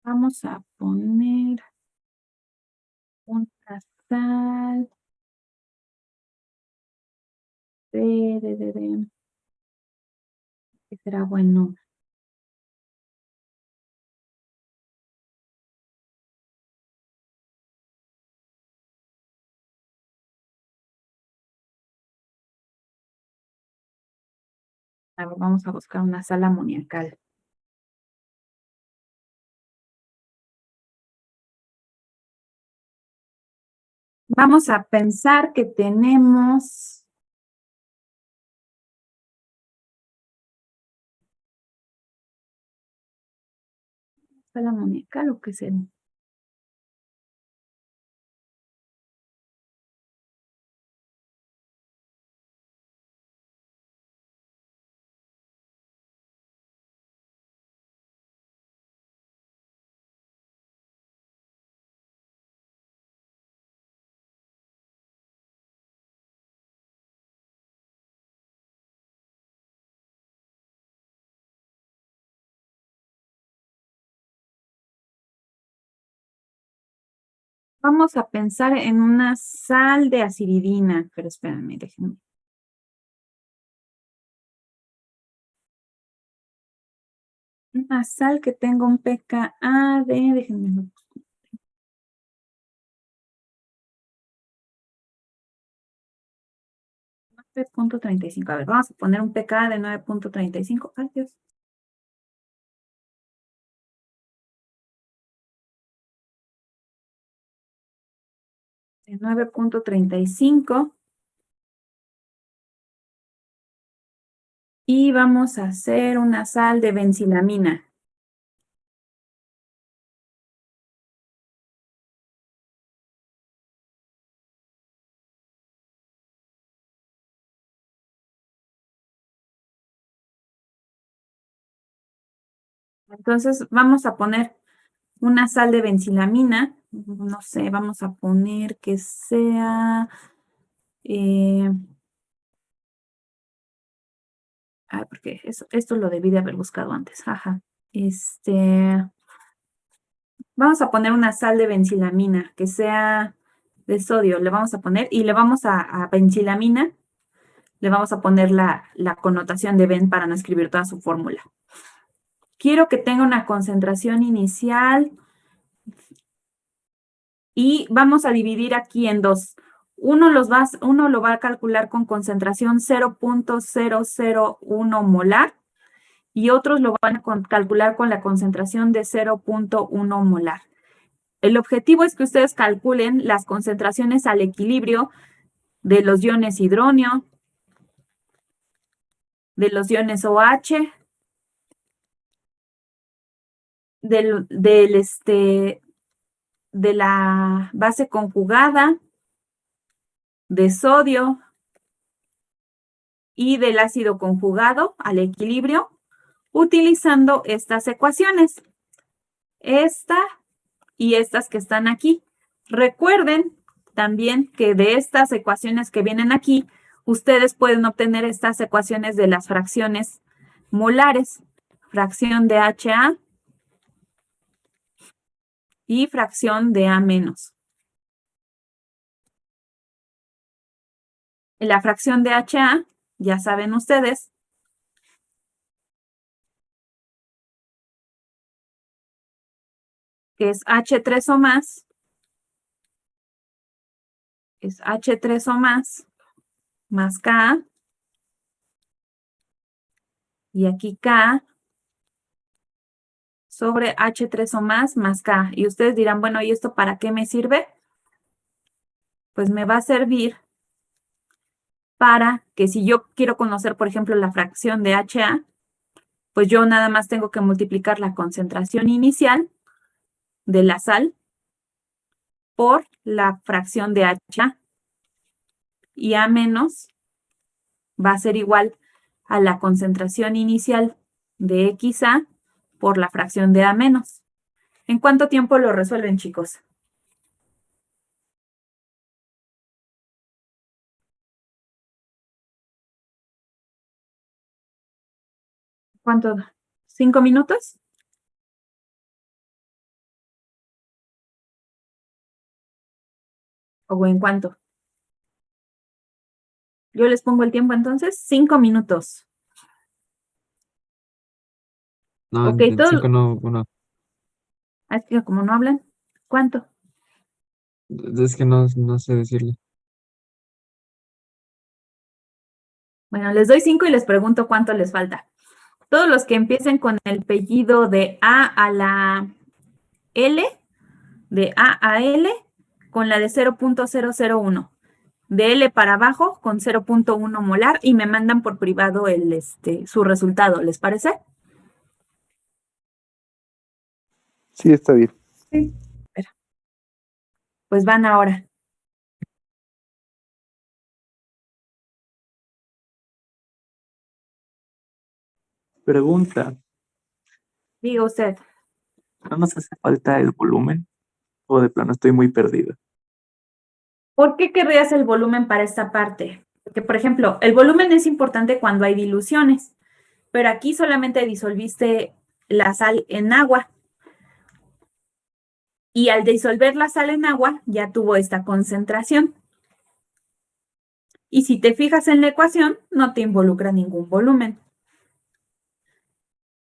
vamos a poner una sal ¿qué será bueno? A ver, vamos a buscar una sal amoniacal. Vamos a pensar que tenemos sal amoniacal o qué será. Vamos a pensar en una sal de aciridina, pero espérame, déjenme. Una sal que tenga un pKa déjenme. 9.35. A ver, vamos a poner un pKa de 9.35. Ay, Dios. De 9.35. Y vamos a hacer una sal de benzilamina. Entonces, vamos a poner una sal de benzilamina. No sé, vamos a poner que sea... porque esto lo debí de haber buscado antes. Ajá. Vamos a poner una sal de benzilamina que sea de sodio. Le vamos a poner y le vamos a benzilamina, le vamos a poner la connotación de ben para no escribir toda su fórmula. Quiero que tenga una concentración inicial y vamos a dividir aquí en dos. Uno lo va a calcular con concentración 0.001 molar y otros lo van a calcular con la concentración de 0.1 molar. El objetivo es que ustedes calculen las concentraciones al equilibrio de los iones hidronio, de los iones OH, de la base conjugada, de sodio y del ácido conjugado al equilibrio, utilizando estas ecuaciones. esta y estas que están aquí. Recuerden también que de estas ecuaciones que vienen aquí, ustedes pueden obtener estas ecuaciones de las fracciones molares. Fracción de HA y fracción de A menos. La fracción de HA, ya saben ustedes, que es H3 o más, es H3 o más K, y aquí K, sobre H3 o más K. Y ustedes dirán, bueno, ¿y esto para qué me sirve? Pues me va a servir para que si yo quiero conocer, por ejemplo, la fracción de HA, pues yo nada más tengo que multiplicar la concentración inicial de la sal por la fracción de HA. Y A menos va a ser igual a la concentración inicial de XA por la fracción de A menos. ¿En cuánto tiempo lo resuelven, chicos? ¿Cuánto? ¿5 minutos? ¿O en cuánto? Yo les pongo el tiempo entonces, 5 minutos.
No,
Ok,
en 5 no, bueno,
es que como no hablan, ¿cuánto?
es que no sé decirle.
Bueno, les doy 5 y les pregunto cuánto les falta. Todos los que empiecen con el apellido de A a la L, de A a L, con la de 0.001. De L para abajo con 0.1 molar y me mandan por privado su resultado, ¿les parece?
Sí, está bien.
Sí. Espera. Pues van ahora.
Pregunta,
Diga usted.
¿no nos hace falta el volumen? ¿O de plano estoy muy perdido?
¿Por qué querrías el volumen para esta parte? Porque, por ejemplo, el volumen es importante cuando hay diluciones, pero aquí solamente disolviste la sal en agua y al disolver la sal en agua ya tuvo esta concentración. Y si te fijas en la ecuación, no te involucra ningún volumen.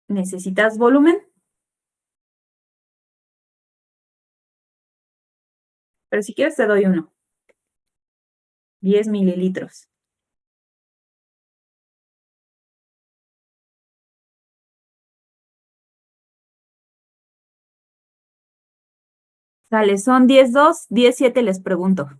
¿Necesitas volumen? Pero si quieres te doy uno. 10 mililitros. Sale, son 10.2, 10.7 les pregunto.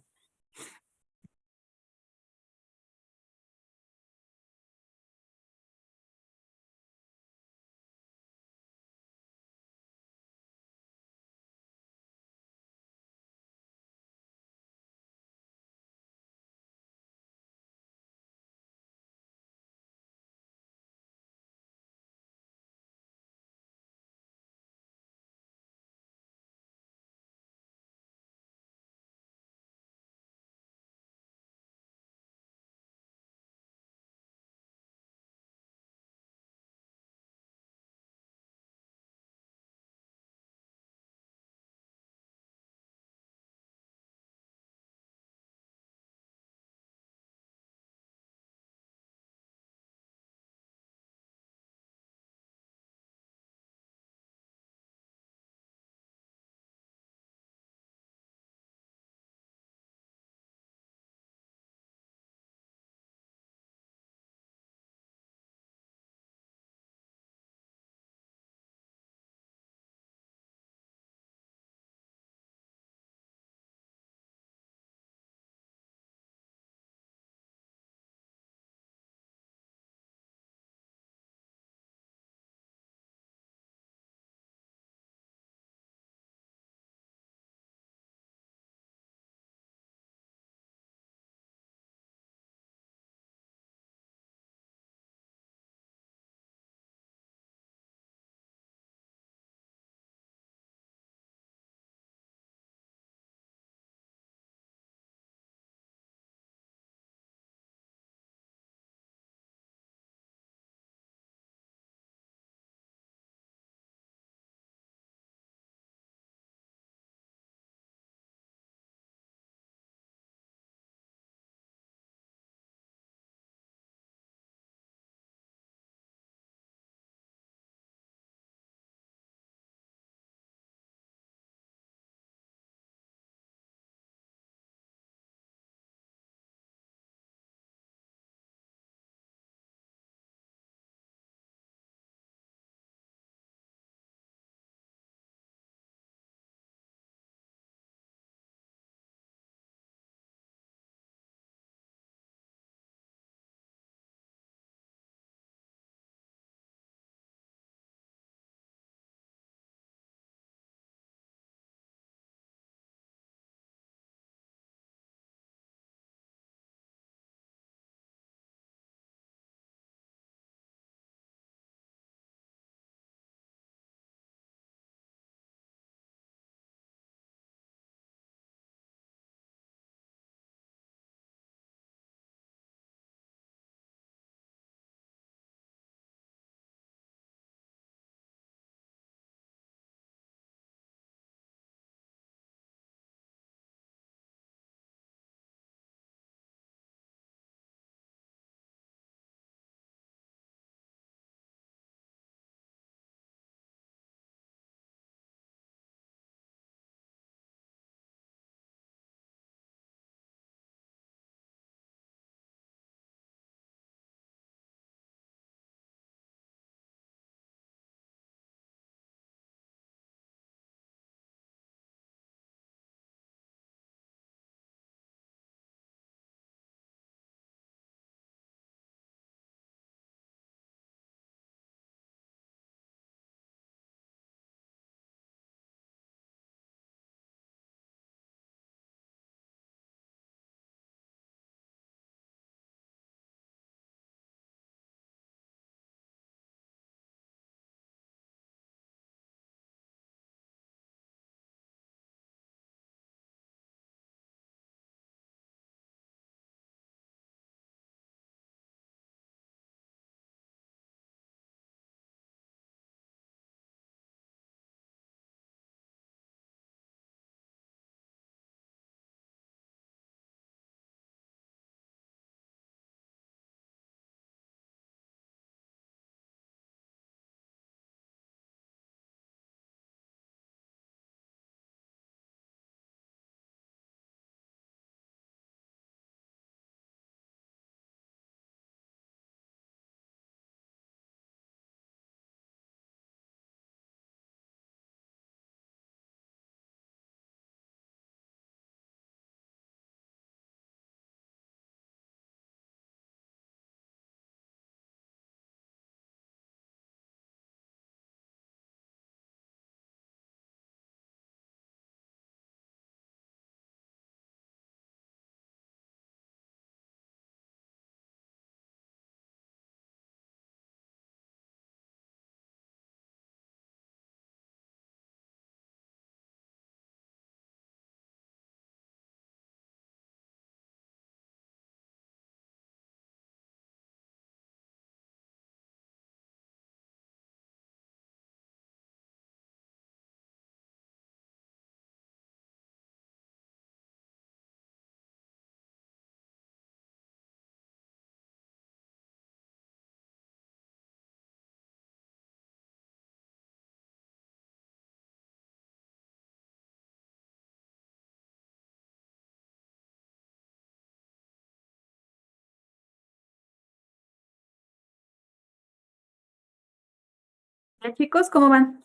¿Ya, chicos, cómo van?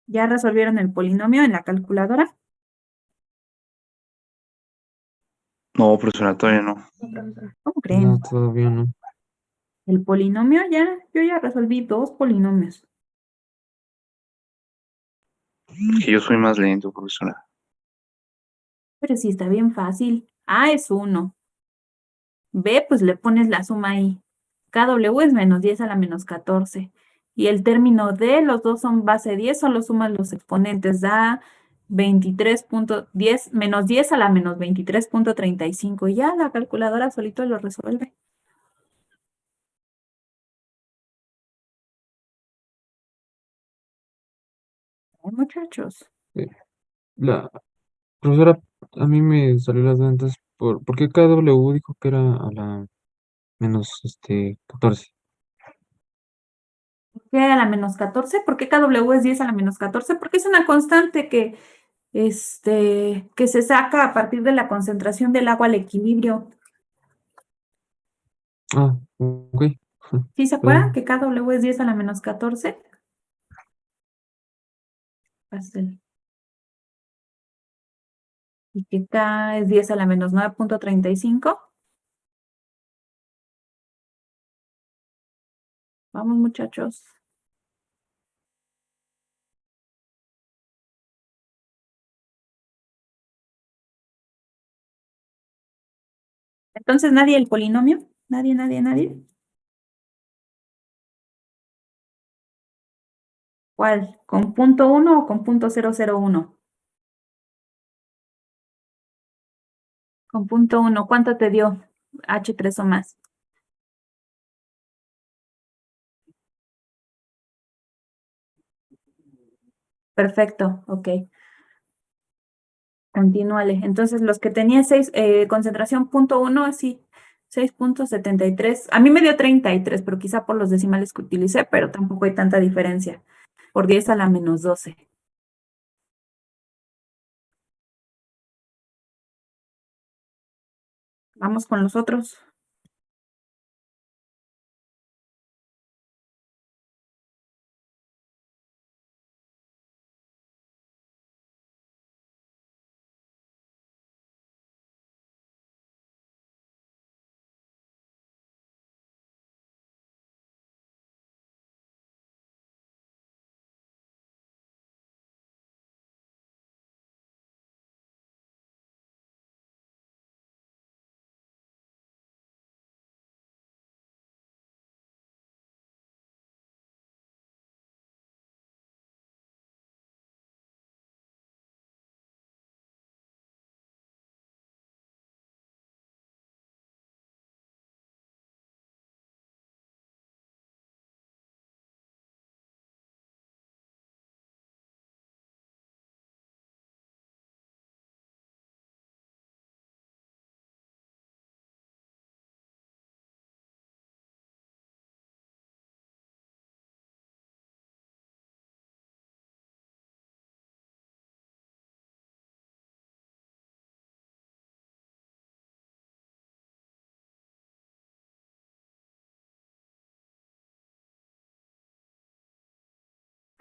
¿Ya resolvieron el polinomio en la calculadora?
No, profesora, todavía no.
¿Cómo
No,
creen?
todavía no.
El polinomio yo ya resolví 2 polinomios.
Que yo soy más lento, profesora.
Pero sí está bien fácil. A es 1. B, pues le pones la suma ahí. KW es menos 10 a la menos 14. Y el término D, los dos son base 10, solo sumas los exponentes. Da 23.10 menos 10 a la menos 23.35. Y ya la calculadora solito lo resuelve. Muchachos.
La profesora, a mí me salió las ventas ¿por qué KW dijo que era a la menos 14?
¿Por qué a la menos 14? ¿Por qué KW es 10 a la menos 14? Porque es una constante que se saca a partir de la concentración del agua al equilibrio.
Ah, ok.
¿Sí se acuerdan
Perdón.
que KW es 10 a la menos 14? Pastel. Y que K es 10 a la menos 9.35. Vamos, muchachos. Entonces, ¿nadie el polinomio? ¿Nadie, nadie, nadie? ¿Cuál? ¿Con punto 1 o con punto 001? Con punto 1, ¿cuánto te dio? H3 o más. Perfecto, ok. Continúale. Entonces, los que tenían 6, concentración punto 1, sí, 6.73. A mí me dio 33, pero quizá por los decimales que utilicé, pero tampoco hay tanta diferencia. Por 10 a la menos 12. Vamos con los otros.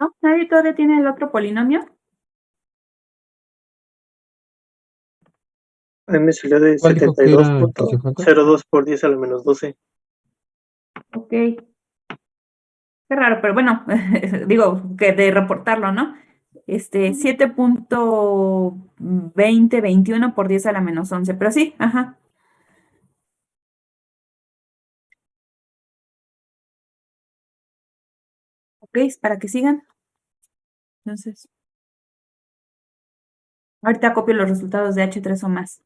¿No? ¿Nadie todavía tiene el otro polinomio?
A mí me salió de
¿Cuál dijo que era el que hacía falta?
72.02 por 10 a la menos 12.
Ok. Qué raro, pero bueno, digo que de reportarlo, ¿no? 7.2021 por 10 a la menos 11, pero sí, ajá. Ok, para que sigan. Entonces, ahorita copio los resultados de H3 o más.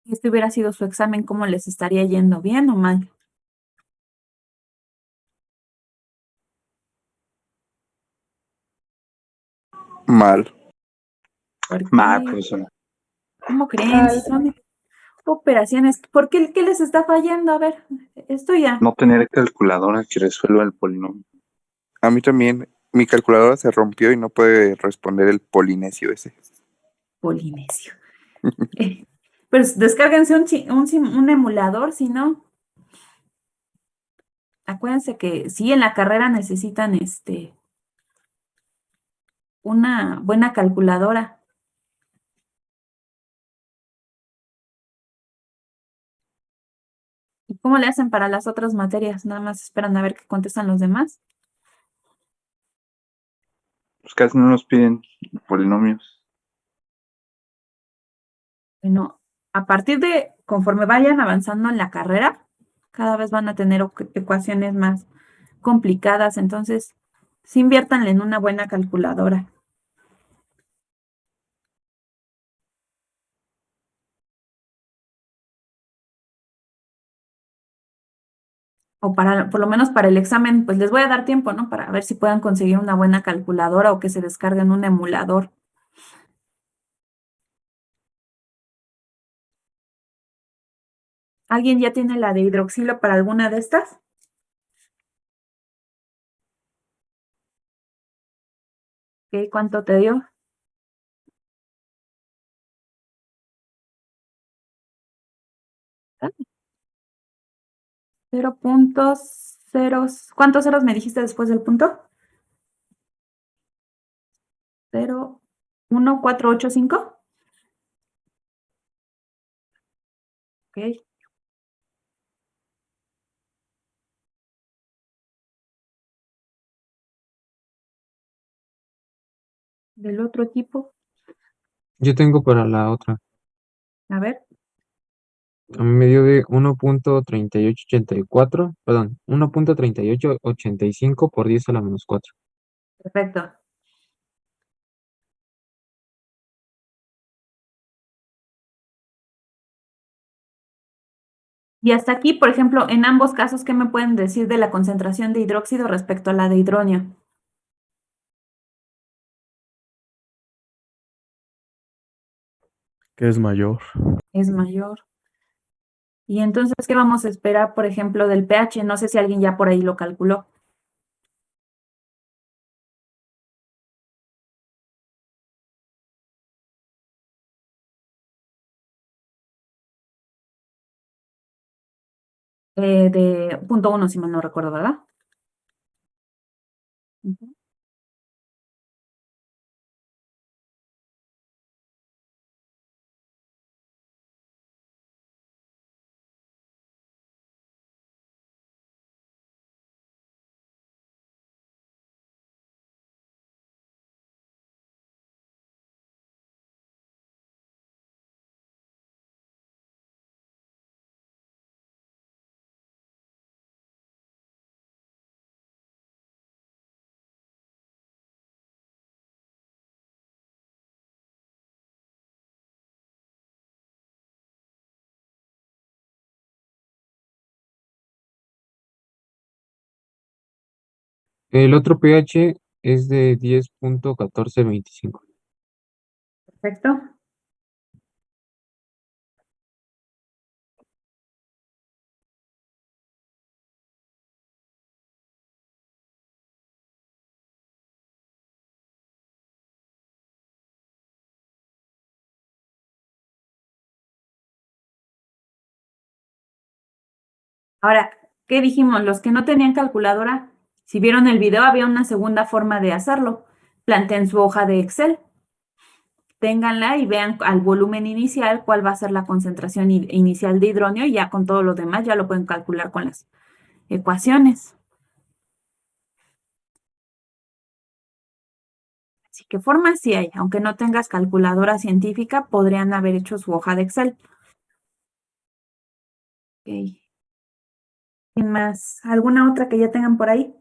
Si este hubiera sido su examen, ¿cómo les estaría yendo? ¿Bien o mal?
Mal.
¿Por
Mal,
qué?
profesora.
¿Cómo creen? Si son operaciones, ¿por qué les está fallando? A ver, esto ya,
No tener calculadora que resuelva el polinomio. A mí también. Mi calculadora se rompió y no puede responder el polinesio ese.
polinesio. Pues descárguense un emulador, si no. Acuérdense que sí, en la carrera necesitan una buena calculadora. ¿Y cómo le hacen para las otras materias? Nada más esperan a ver qué contestan los demás.
Pues casi no nos piden polinomios.
Bueno, a partir de conforme vayan avanzando en la carrera, cada vez van a tener ecuaciones más complicadas, entonces sí inviértanle en una buena calculadora. O para, por lo menos para el examen, pues les voy a dar tiempo, ¿no? Para ver si puedan conseguir una buena calculadora o que se descarguen un emulador. ¿Alguien ya tiene la de hidroxilo para alguna de estas? ¿Qué? ¿Cuánto te dio? Ah, 0.0. ¿Cuántos ceros me dijiste después del punto? 0.1485. Ok. Del otro equipo.
Yo tengo para la otra.
A ver,
A mí me dio de 1.3884, perdón, 1.3885 por 10 a la menos 4.
perfecto. Y hasta aquí, por ejemplo, en ambos casos, ¿qué me pueden decir de la concentración de hidróxido respecto a la de hidronio?
Que es mayor.
Es mayor. Y entonces, ¿qué vamos a esperar, por ejemplo, del pH? No sé si alguien ya por ahí lo calculó. De 0.1, si mal no recuerdo, ¿verdad? Ujú.
El otro pH es de 10.1425.
Perfecto. Ahora, ¿qué dijimos? Los que no tenían calculadora, si vieron el video, había una segunda forma de hacerlo. Planteen su hoja de Excel, ténganla y vean al volumen inicial cuál va a ser la concentración inicial de hidronio y ya con todo lo demás ya lo pueden calcular con las ecuaciones. Así que formas sí hay, aunque no tengas calculadora científica, podrían haber hecho su hoja de Excel. Ok. ¿Quién más? ¿Alguna otra que ya tengan por ahí?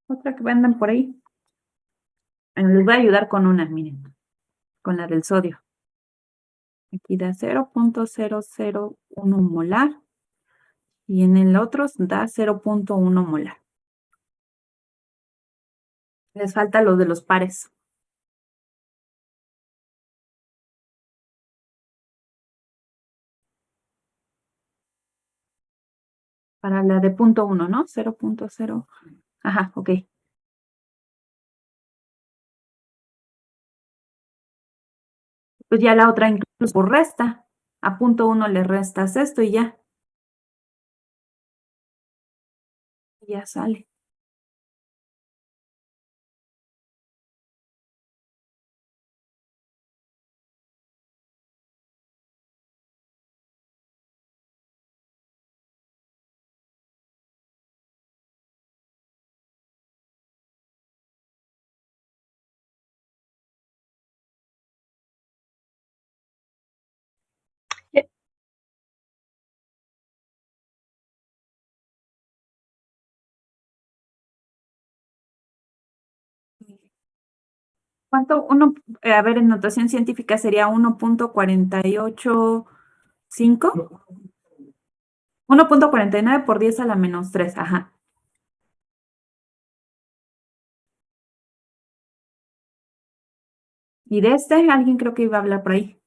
Otra que vendan por ahí. Bueno, les voy a ayudar con una, miren, con la del sodio. Aquí da 0.001 molar y en el otro da 0.1 molar. Les falta lo de los pares. Para la de 0.1, ¿no? 0.0. Ajá, ok. Pues ya la otra incluso por resta. A 0.1 le restas esto y ya. Y ya sale. ¿Cuánto? A ver, en notación científica sería 1.485. 1.49 por 10 a la menos 3, ajá. Y de este, alguien creo que iba a hablar por ahí.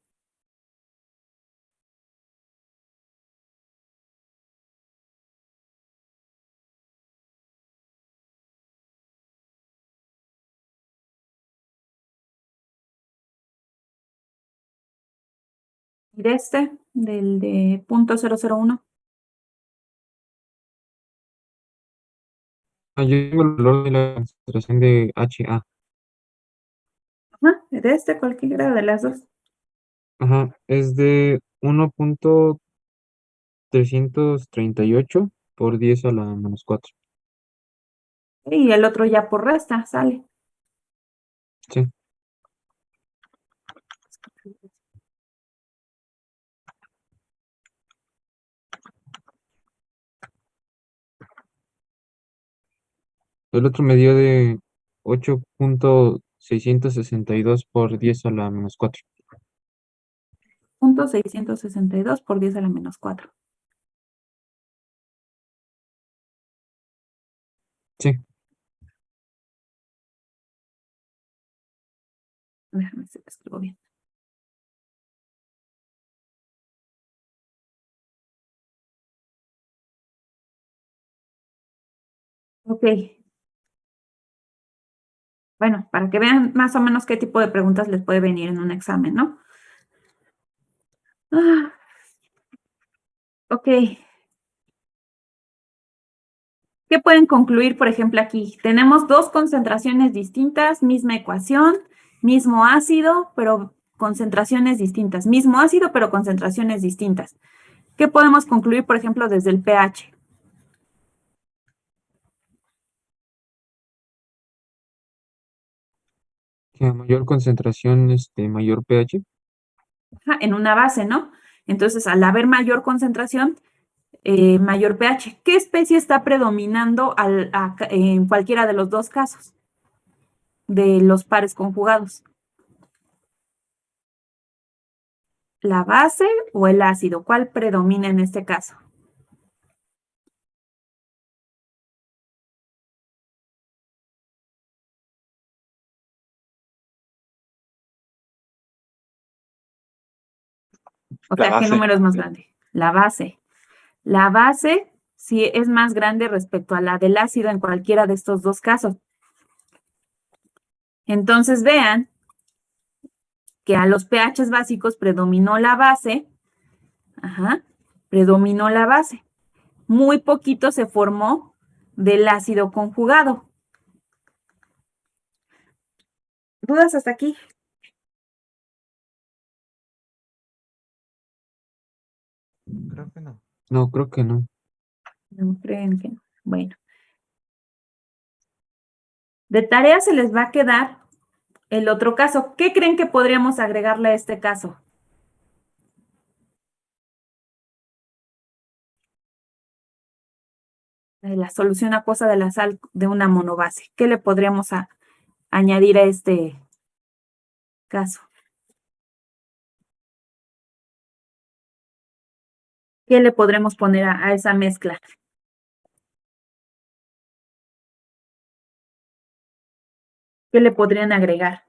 Y de este, del de 0.001.
Yo tengo el valor de la concentración de HA.
Ajá, de este, cualquiera de las dos.
Ajá, es de 1.338 por 10 a la menos 4.
Y el otro ya por resta, sale.
Sí. El otro me dio de 8.662 por 10 a la menos 4.
0.662 por 10 a la menos 4.
Sí.
Déjame ver si lo escribo bien. Ok. Bueno, para que vean más o menos qué tipo de preguntas les puede venir en un examen, ¿no? Ah, ok. ¿Qué pueden concluir, por ejemplo, aquí? Tenemos dos concentraciones distintas, misma ecuación, mismo ácido, pero concentraciones distintas. Mismo ácido, pero concentraciones distintas. ¿Qué podemos concluir, por ejemplo, desde el pH?
Que a mayor concentración, mayor pH.
Ajá, en una base, ¿no? Entonces, al haber mayor concentración, mayor pH. ¿Qué especie está predominando en cualquiera de los dos casos de los pares conjugados? ¿La base o el ácido? ¿Cuál predomina en este caso? O
La
sea, ¿qué
base.
número es más grande? La base. La base sí es más grande respecto a la del ácido en cualquiera de estos dos casos. Entonces vean que a los pHs básicos predominó la base. Ajá, predominó la base. Muy poquito se formó del ácido conjugado. ¿Dudas hasta aquí?
Creo que no. No, creo que no.
No creen que no. Bueno. De tarea se les va a quedar el otro caso. ¿Qué creen que podríamos agregarle a este caso? la solución acuosa de la sal de una monobase. ¿Qué le podríamos añadir a este caso? ¿Qué le podremos poner a esa mezcla? ¿Qué le podrían agregar?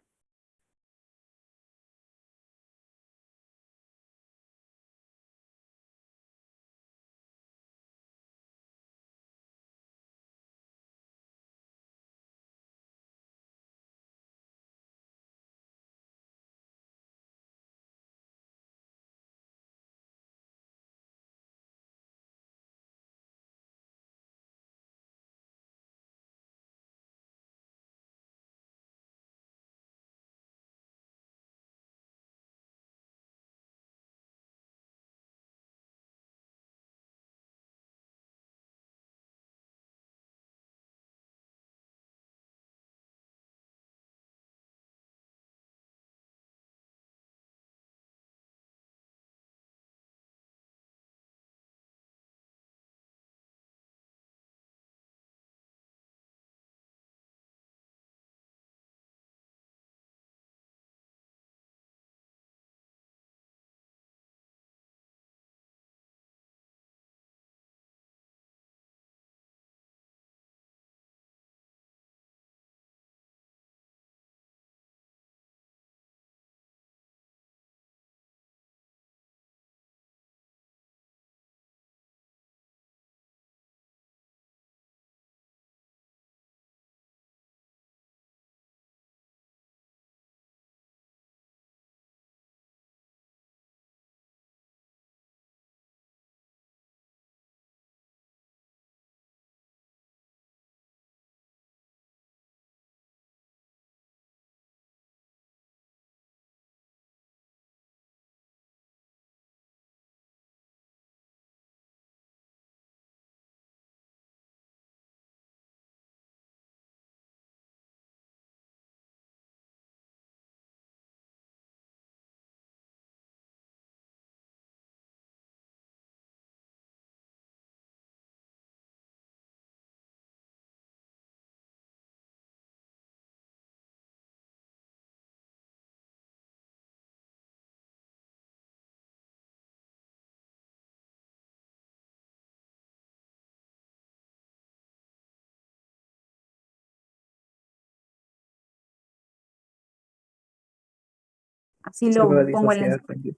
Así
Se
lo
va a
pongo
disociar también.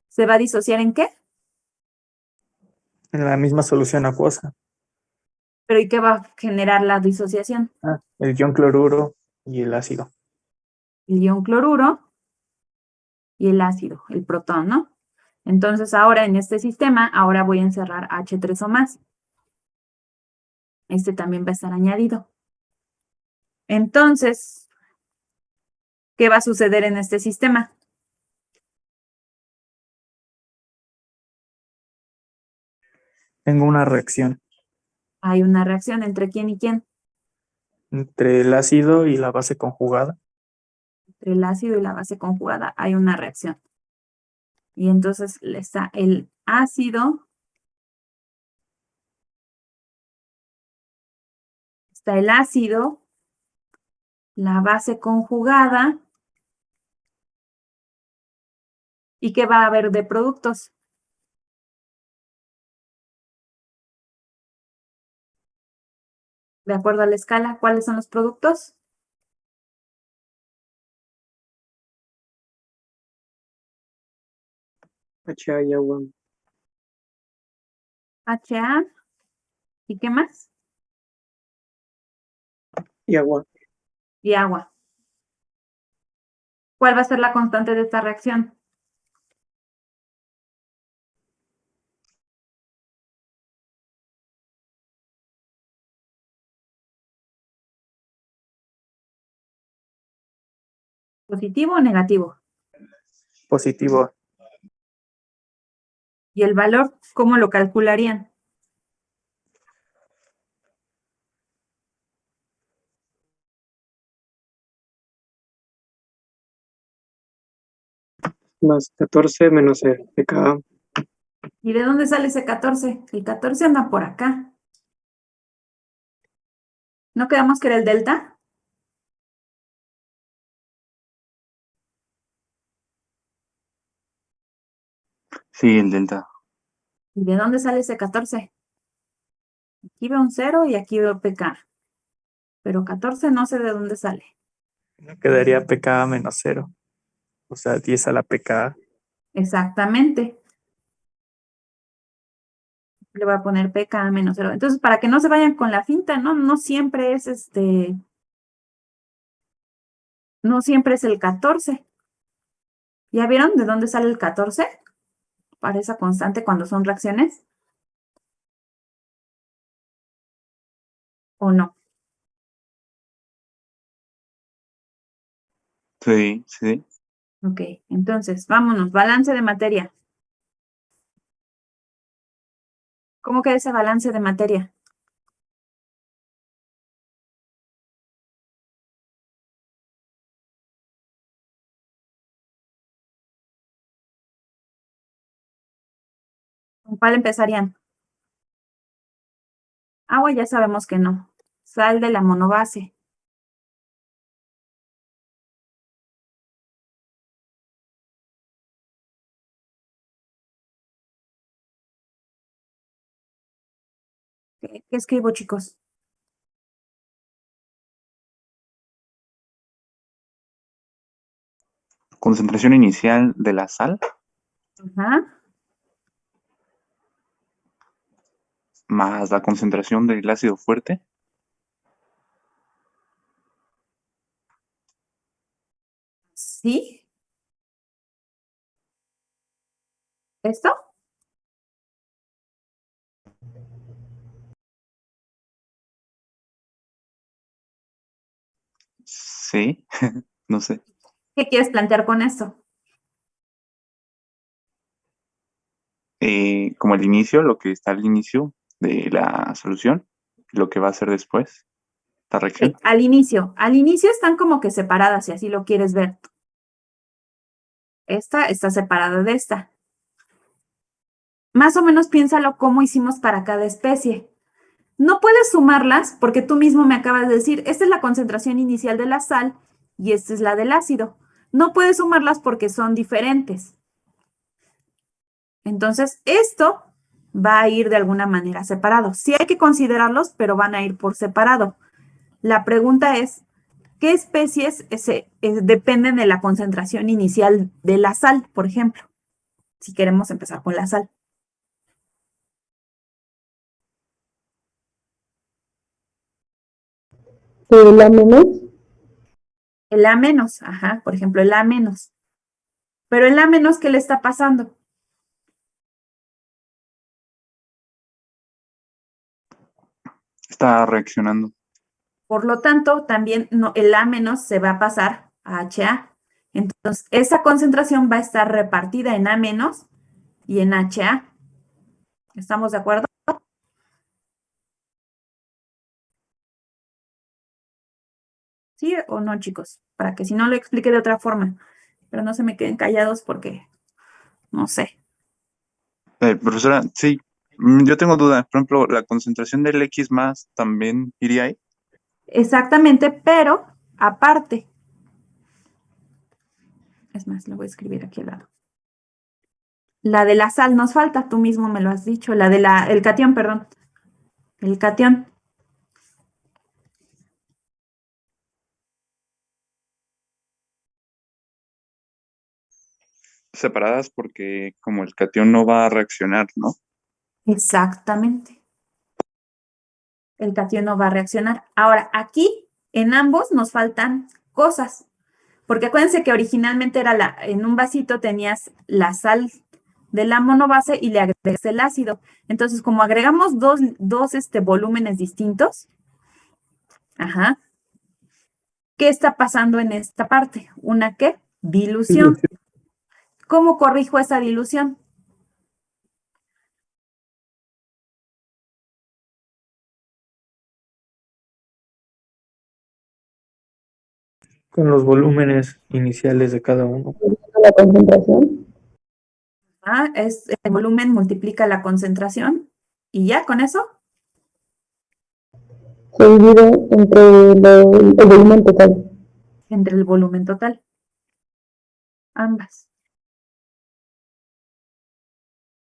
¿Se va a disociar en qué?
En la misma solución acuosa.
¿Pero y qué va a generar la disociación?
El ion cloruro y el ácido.
El ion cloruro y el ácido, el protón, ¿no? Entonces ahora en este sistema, ahora voy a encerrar H3 o más. Este también va a estar añadido. Entonces, ¿qué va a suceder en este sistema?
Tengo una reacción
Hay una reacción entre quién y quién,
entre el ácido y la base conjugada.
entre el ácido y la base conjugada, hay una reacción. Y entonces está el ácido, la base conjugada, ¿y qué va a haber de productos? De acuerdo a la escala, ¿cuáles son los productos?
HA y agua.
HA, ¿y qué más?
Y agua.
Y agua. ¿Cuál va a ser la constante de esta reacción? ¿Positivo o negativo?
Positivo.
¿Y el valor, cómo lo calcularían?
Más 14 menos el pKa.
¿Y de dónde sale ese 14? El 14 anda por acá. ¿No quedamos que era el delta?
Sí, el delta.
¿Y de dónde sale ese 14? Aquí veo un 0 y aquí veo pK. Pero 14 no sé de dónde sale.
No quedaría pK menos 0. O sea, 10 a la pK.
Exactamente. Le voy a poner pK menos 0. Entonces, para que no se vayan con la finta, ¿no? No siempre es no siempre es el 14. ¿Ya vieron de dónde sale el 14? Para esa constante cuando son reacciones. ¿O no?
Sí, sí.
Ok, entonces, vámonos. Balance de materia. ¿Cómo queda ese balance de materia? ¿Con cuál empezarían? Agua ya sabemos que no. Sal de la monobase. ¿Qué escribo, chicos?
Concentración inicial de la sal
Ajá.
más la concentración del ácido fuerte.
¿Sí? ¿Esto?
Sí, no sé.
¿Qué quieres plantear con esto?
Como el inicio, lo que está al inicio de la solución, lo que va a ser después, la reacción.
Al inicio están como que separadas, si así lo quieres ver. Esta está separada de esta. Más o menos piénsalo cómo hicimos para cada especie. No puedes sumarlas porque tú mismo me acabas de decir, esta es la concentración inicial de la sal y esta es la del ácido. No puedes sumarlas porque son diferentes. Entonces, esto va a ir de alguna manera separado. Sí hay que considerarlos, pero van a ir por separado. La pregunta es, ¿qué especies dependen de la concentración inicial de la sal, por ejemplo? Si queremos empezar con la sal.
¿El A menos?
El A menos, ajá, por ejemplo, el A menos. Pero el A menos, ¿qué le está pasando?
Está reaccionando.
Por lo tanto, también el A menos se va a pasar a HA. Entonces, esa concentración va a estar repartida en A menos y en HA. ¿Estamos de acuerdo? ¿Sí o no, chicos? Para que si no lo explique de otra forma. Pero no se me queden callados porque no sé.
Profesora, sí, yo tengo duda. Por ejemplo, la concentración del X más también iría ahí.
Exactamente, pero aparte. Es más, lo voy a escribir aquí al lado. La de la sal nos falta, tú mismo me lo has dicho. El catión, perdón. El catión.
Separadas porque como el catión no va a reaccionar, ¿no?
Exactamente. El catión no va a reaccionar. Ahora, aquí en ambos nos faltan cosas. Porque acuérdense que originalmente en un vasito tenías la sal de la monobase y le agregas el ácido. Entonces, como agregamos dos volúmenes distintos, ajá, ¿qué está pasando en esta parte? ¿Una qué? Dilución. ¿Cómo corrijo esa dilución?
Con los volúmenes iniciales de cada uno.
La concentración.
El volumen multiplica la concentración y ya con eso.
se divide entre el volumen total.
Entre el volumen total. Ambas.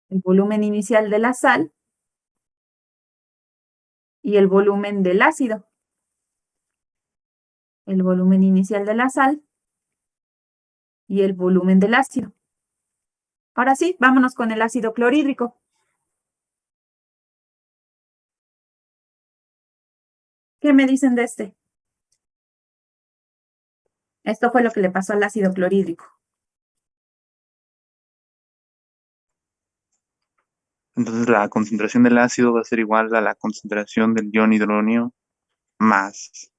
El volumen inicial de la sal y el volumen del ácido. El volumen inicial de la sal y el volumen del ácido. Ahora sí, vámonos con el ácido clorhídrico. ¿Qué me dicen de este? Esto fue lo que le pasó al ácido clorhídrico.
Entonces la concentración del ácido va a ser igual a la concentración del ion hidronio más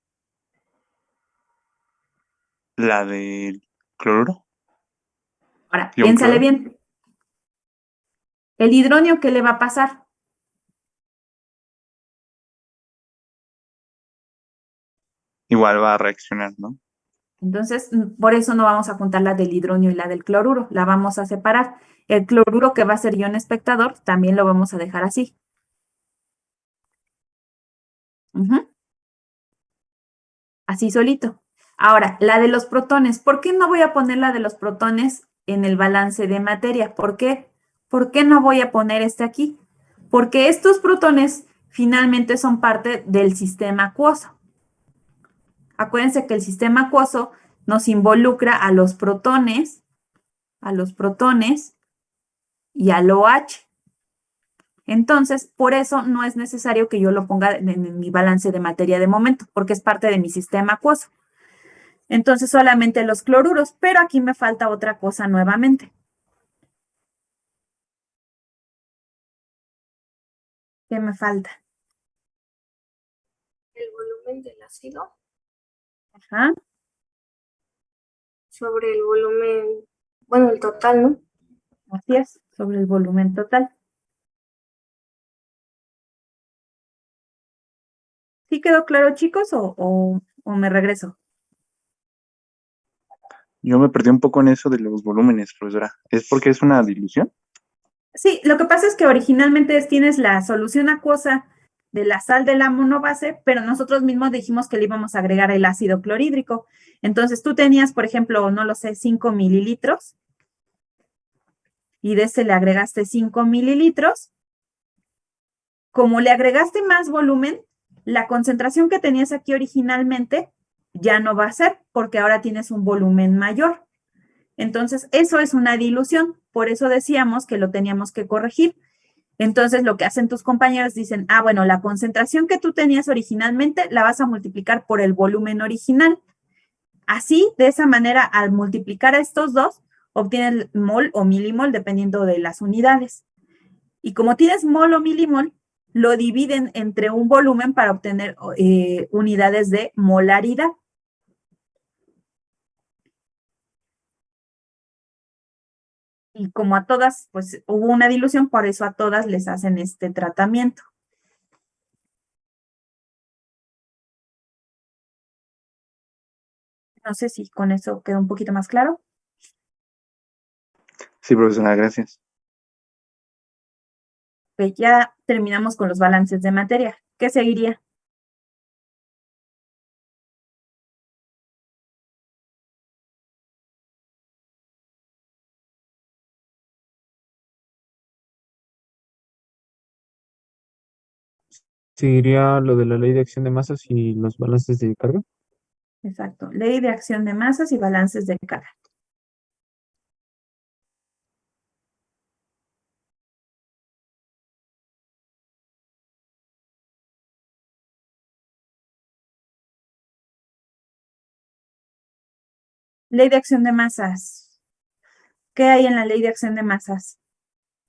la del cloruro.
Ahora,
¿Ion
piénsale
cloro?
bien. ¿El hidronio qué le va a pasar?
Igual va a reaccionar, ¿no?
Entonces, por eso no vamos a juntar la del hidronio y la del cloruro, la vamos a separar. El cloruro que va a ser ion espectador, también lo vamos a dejar así. Ujú. Así solito. Ahora, la de los protones. ¿Por qué no voy a poner la de los protones en el balance de materia? ¿Por qué? ¿Por qué no voy a poner este aquí? Porque estos protones finalmente son parte del sistema acuoso. Acuérdense que el sistema acuoso nos involucra a los protones y al OH. Entonces, por eso no es necesario que yo lo ponga en mi balance de materia de momento, porque es parte de mi sistema acuoso. Entonces, solamente los cloruros, pero aquí me falta otra cosa nuevamente. ¿Qué me falta?
El volumen del ácido
Ajá.
sobre el volumen, bueno, el total, ¿no?
Así es, sobre el volumen total. ¿Sí quedó claro, chicos, o me regreso?
Yo me perdí un poco en eso de los volúmenes, profesora. ¿Es porque es una dilución?
Sí, lo que pasa es que originalmente tienes la solución acuosa de la sal de la monobase, pero nosotros mismos dijimos que le íbamos a agregar el ácido clorhídrico. Entonces tú tenías, por ejemplo, no lo sé, 5 mililitros, y de ese le agregaste 5 mililitros. Como le agregaste más volumen, la concentración que tenías aquí originalmente ya no va a ser, porque ahora tienes un volumen mayor. Entonces, eso es una dilución. Por eso decíamos que lo teníamos que corregir. Entonces, lo que hacen tus compañeros dicen, ah, bueno, la concentración que tú tenías originalmente la vas a multiplicar por el volumen original. Así, de esa manera, al multiplicar a estos dos, obtienes mol o milimol, dependiendo de las unidades. Y como tienes mol o milimol, lo dividen entre un volumen para obtener unidades de molaridad. Y como a todas, pues hubo una dilución, por eso a todas les hacen este tratamiento. No sé si con eso queda un poquito más claro.
Sí, profesora, gracias.
Ok, ya terminamos con los balances de materia. ¿Qué seguiría?
Seguiría lo de la ley de acción de masas y los balances de carga.
Exacto. Ley de acción de masas y balances de carga. Ley de acción de masas. ¿Qué hay en la ley de acción de masas?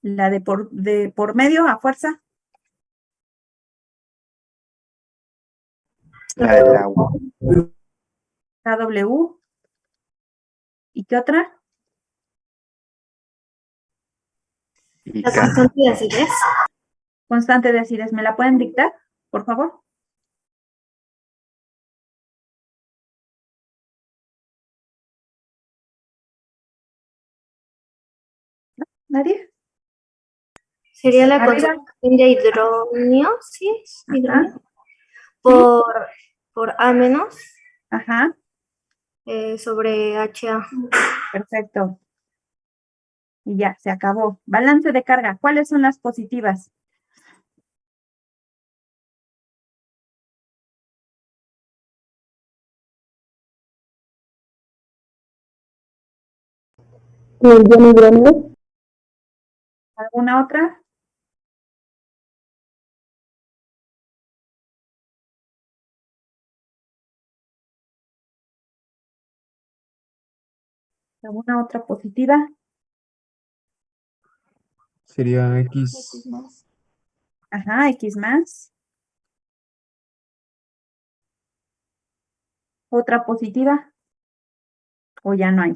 La de por medio a fuerza.
La del agua.
KW. ¿Y qué otra?
Y
La
K.
constante de acidez.
Constante de acidez. ¿Me la pueden dictar, por favor? ¿Nadie?
Sería la
Arriba.
concentración de hidronio, ¿sí?
Ajá.
Hidronio. por A menos
Ajá,
sobre HA.
perfecto. Y ya, se acabó. Balance de carga. ¿Cuáles son las positivas?
Hidrógeno, hidrógeno.
¿Alguna otra? ¿Alguna otra positiva?
Sería X.
Ajá, X más. ¿Otra positiva? ¿O ya no hay?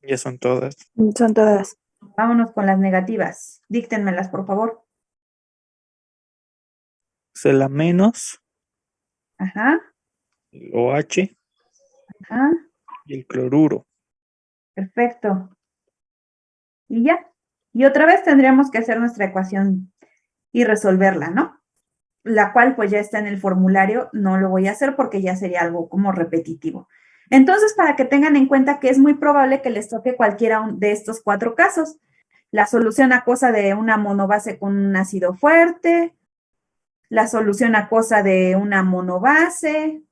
Ya son todas.
Son todas.
Vámonos con las negativas. Díctenmelas, por favor.
Es el A menos,
Ajá,
el OH
ajá,
y el cloruro.
perfecto. Y ya. Y otra vez tendríamos que hacer nuestra ecuación y resolverla, ¿no? La cual pues ya está en el formulario, no lo voy a hacer porque ya sería algo como repetitivo. Entonces, para que tengan en cuenta que es muy probable que les toque cualquiera de estos 4 casos. La solución acuosa de una monobase con un ácido fuerte, la solución acuosa de una monobase,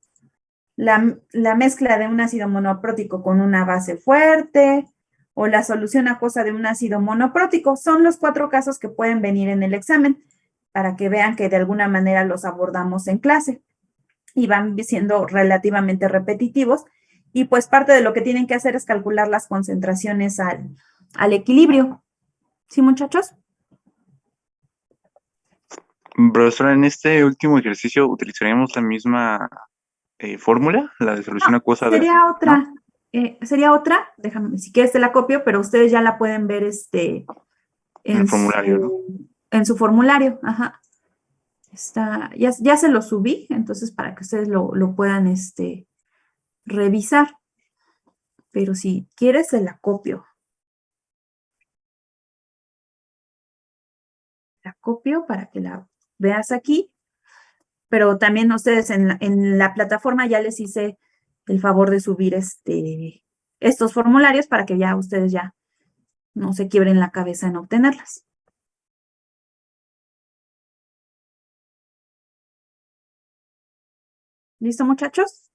la mezcla de un ácido monoprótico con una base fuerte, o la solución acuosa de un ácido monoprótico. Son los 4 casos que pueden venir en el examen, para que vean que de alguna manera los abordamos en clase y van siendo relativamente repetitivos. Y pues parte de lo que tienen que hacer es calcular las concentraciones al equilibrio. ¿Sí, muchachos?
Profesora, en este último ejercicio utilizaríamos la misma fórmula, la de solución acuosa de...
Sería otra.
¿no?
Sería otra. Déjame, si quieres te la copio, pero ustedes ya la pueden ver
En el formulario, ¿no?
en su formulario. Ajá. Ya se lo subí, entonces para que ustedes lo puedan revisar. Pero si quieres, se la copio. La copio para que la veas aquí. Pero también ustedes en la plataforma ya les hice el favor de subir estos formularios para que ya ustedes ya no se quiebren la cabeza en obtenerlas. ¿Listo, muchachos?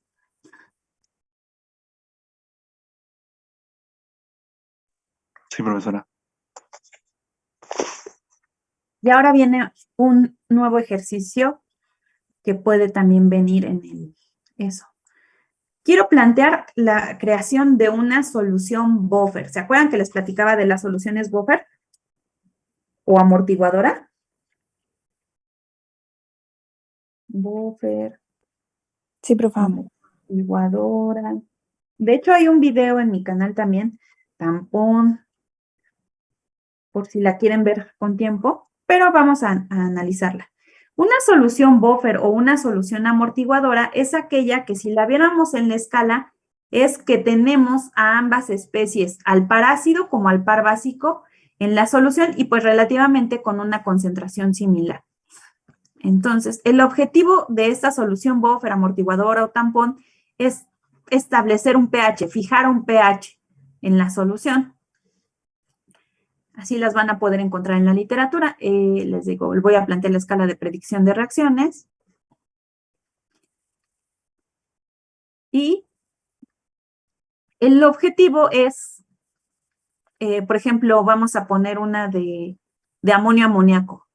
Sí, profesora.
Y ahora viene un nuevo ejercicio que puede también venir en eso. Quiero plantear la creación de una solución buffer. ¿Se acuerdan que les platicaba de las soluciones buffer o amortiguadora? Buffer,
Sí, profe.
amortiguadora. De hecho, hay un video en mi canal también, tampón, por si la quieren ver con tiempo, pero vamos a analizarla. Una solución buffer o una solución amortiguadora es aquella que si la viéramos en la escala, es que tenemos a ambas especies, al par ácido como al par básico, en la solución y pues relativamente con una concentración similar. Entonces, el objetivo de esta solución buffer, amortiguadora o tampón es establecer un pH, fijar un pH en la solución. Así las van a poder encontrar en la literatura. Les digo, voy a plantear la escala de predicción de reacciones. Y el objetivo es, por ejemplo, vamos a poner una de amonio amoníaco.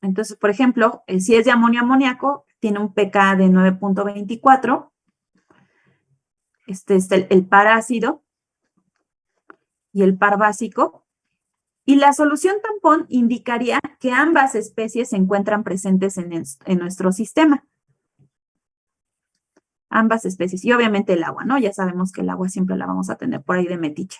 Entonces, por ejemplo, si es de amonio amoníaco, tiene un pK de 9.24. Este es el par ácido y el par básico. Y la solución tampón indicaría que ambas especies se encuentran presentes en nuestro sistema. Ambas especies. Y obviamente el agua, ¿no? Ya sabemos que el agua siempre la vamos a tener por ahí de metiche.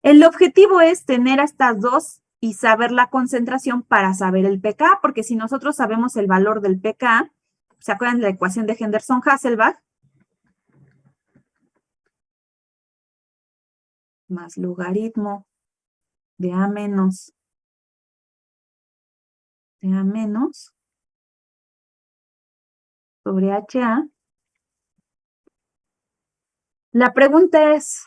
El objetivo es tener a estas dos y saber la concentración para saber el pK, porque si nosotros sabemos el valor del pK, ¿se acuerdan de la ecuación de Henderson-Hasselbalch? Más logaritmo de A menos de A menos sobre HA. La pregunta es,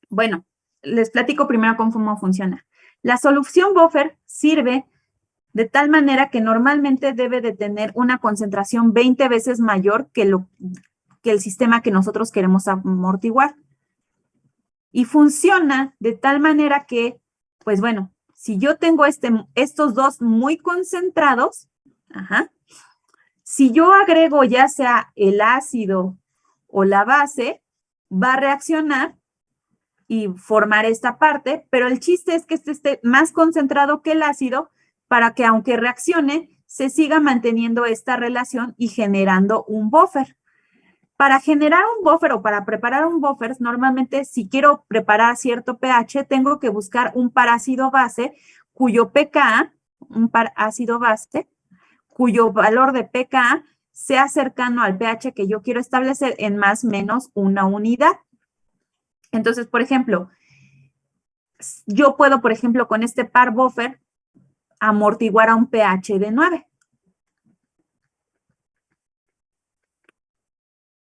bueno, les platico primero cómo funciona. La solución buffer sirve de tal manera que normalmente debe de tener una concentración 20 veces mayor que el sistema que nosotros queremos amortiguar. Y funciona de tal manera que, pues bueno, si yo tengo estos dos muy concentrados, si yo agrego ya sea el ácido o la base, va a reaccionar y formar esta parte, pero el chiste es que este esté más concentrado que el ácido para que aunque reaccione, se siga manteniendo esta relación y generando un buffer. Para generar un buffer o para preparar un buffer, normalmente si quiero preparar cierto pH, tengo que buscar un parácido base cuyo pKa, cuyo valor de pKa sea cercano al pH que yo quiero establecer en más o menos una unidad. Entonces, por ejemplo, yo puedo, por ejemplo, con este par buffer, amortiguar a un pH de 9.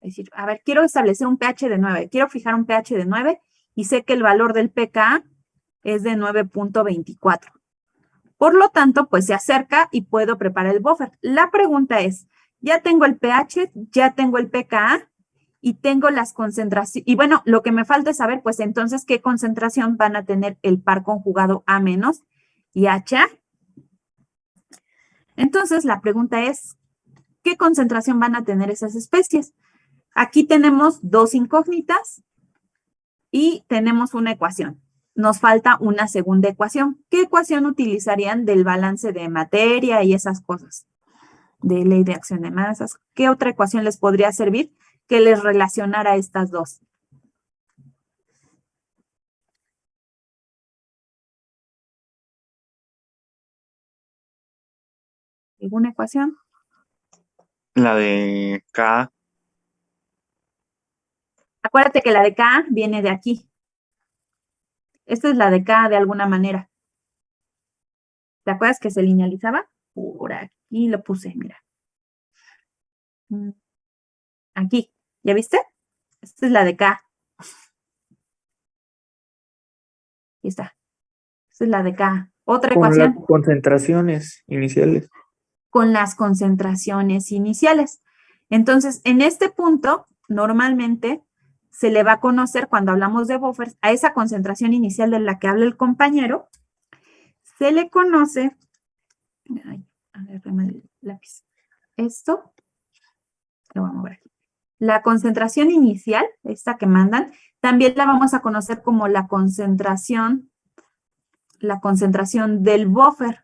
Es decir, a ver, quiero establecer un pH de 9, quiero fijar un pH de 9 y sé que el valor del pKa es de 9.24. Por lo tanto, pues se acerca y puedo preparar el buffer. La pregunta es, ya tengo el pH, ya tengo el pKa y tengo las concentraciones. Y bueno, lo que me falta es saber, pues entonces, qué concentración van a tener el par conjugado A- y HA. Entonces, la pregunta es, ¿qué concentración van a tener esas especies? Aquí tenemos dos incógnitas y tenemos una ecuación. Nos falta una segunda ecuación. ¿Qué ecuación utilizarían del balance de materia y esas cosas? De ley de acción de masas. ¿Qué otra ecuación les podría servir que les relacionara estas dos? ¿Alguna ecuación?
La de K.
Acuérdate que la de K viene de aquí. Esta es la de K de alguna manera. ¿Te acuerdas que se linealizaba? Por aquí lo puse, mira. Aquí, ¿ya viste? Esta es la de K. Aquí está. Esta es la de K. Otra
Con las
ecuación
concentraciones iniciales.
con las concentraciones iniciales. Entonces, en este punto, normalmente se le va a conocer cuando hablamos de buffers a esa concentración inicial de la que habla el compañero, se le conoce, ay, agárrame el lápiz, esto, lo vamos a mover aquí. La concentración inicial, esta que mandan, también la vamos a conocer como la concentración del buffer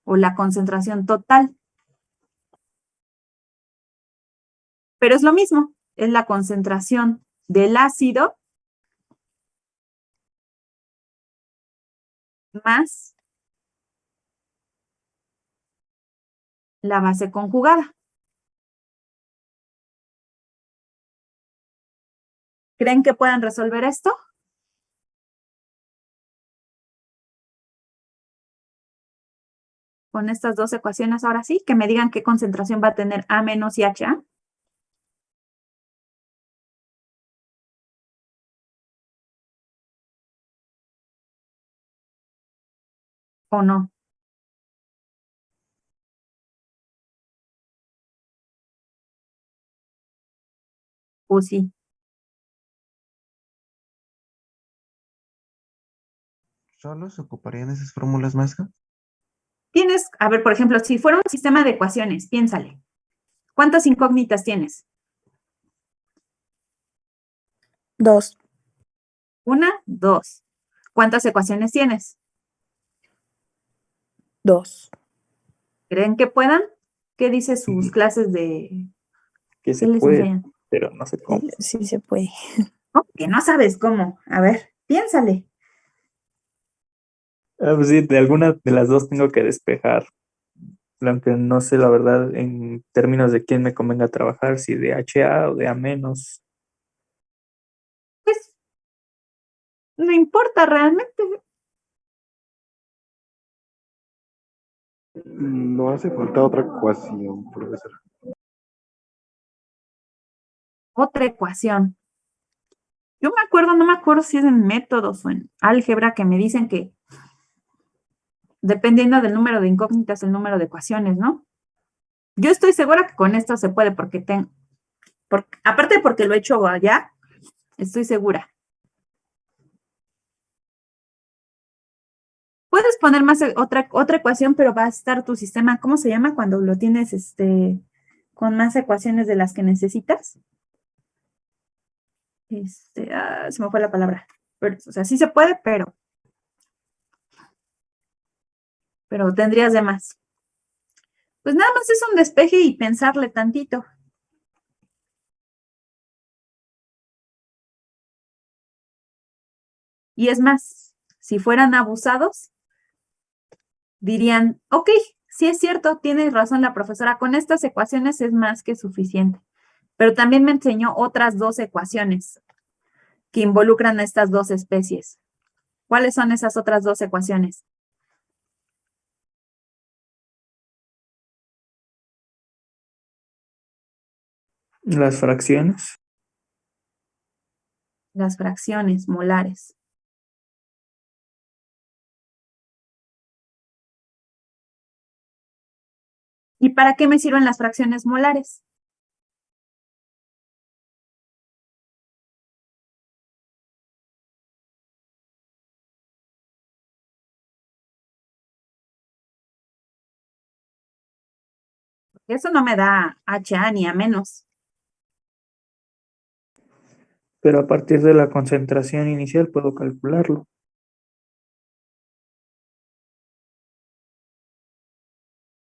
o la concentración total. Pero es lo mismo, es la concentración del ácido más la base conjugada. ¿Creen que puedan resolver esto? Con estas dos ecuaciones ahora sí, que me digan qué concentración va a tener A- y HA. ¿O no? ¿O sí?
¿Solo se ocuparían esas fórmulas, maestra?
Tienes, a ver, por ejemplo, si fuera un sistema de ecuaciones, piénsale. ¿Cuántas incógnitas tienes?
2.
Una, dos. ¿Cuántas ecuaciones tienes?
2.
¿Creen que puedan? ¿Qué dice sus clases de...
Que
¿Qué
se
les
puede,
enseñan?
pero no sé cómo.
Sí se puede.
¿Cómo que no sabes cómo? A ver, piénsale.
Pues sí, de alguna de las dos tengo que despejar. Aunque no sé la verdad en términos de quién me convenga trabajar, si de HA o de A menos.
Pues no importa realmente.
No hace falta otra ecuación, profesor.
Otra ecuación. Yo me acuerdo, no me acuerdo si es en métodos o en álgebra que me dicen que dependiendo del número de incógnitas, el número de ecuaciones, ¿no? Yo estoy segura que con esto se puede porque aparte porque lo he hecho allá, estoy segura. Puedes poner más otra ecuación, pero va a estar tu sistema, ¿cómo se llama cuando lo tienes con más ecuaciones de las que necesitas? Se me fue la palabra. Pero, o sea, sí se puede, pero tendrías de más. Pues nada más es un despeje y pensarle tantito. Y es más, si fueran abusados, dirían, ok, sí es cierto, tiene razón la profesora, con estas ecuaciones es más que suficiente. Pero también me enseñó otras 2 ecuaciones que involucran a estas 2 especies. ¿Cuáles son esas otras 2 ecuaciones?
Las fracciones.
Las fracciones molares. ¿Y para qué me sirven las fracciones molares? Eso no me da HA ni a menos.
Pero a partir de la concentración inicial puedo calcularlo.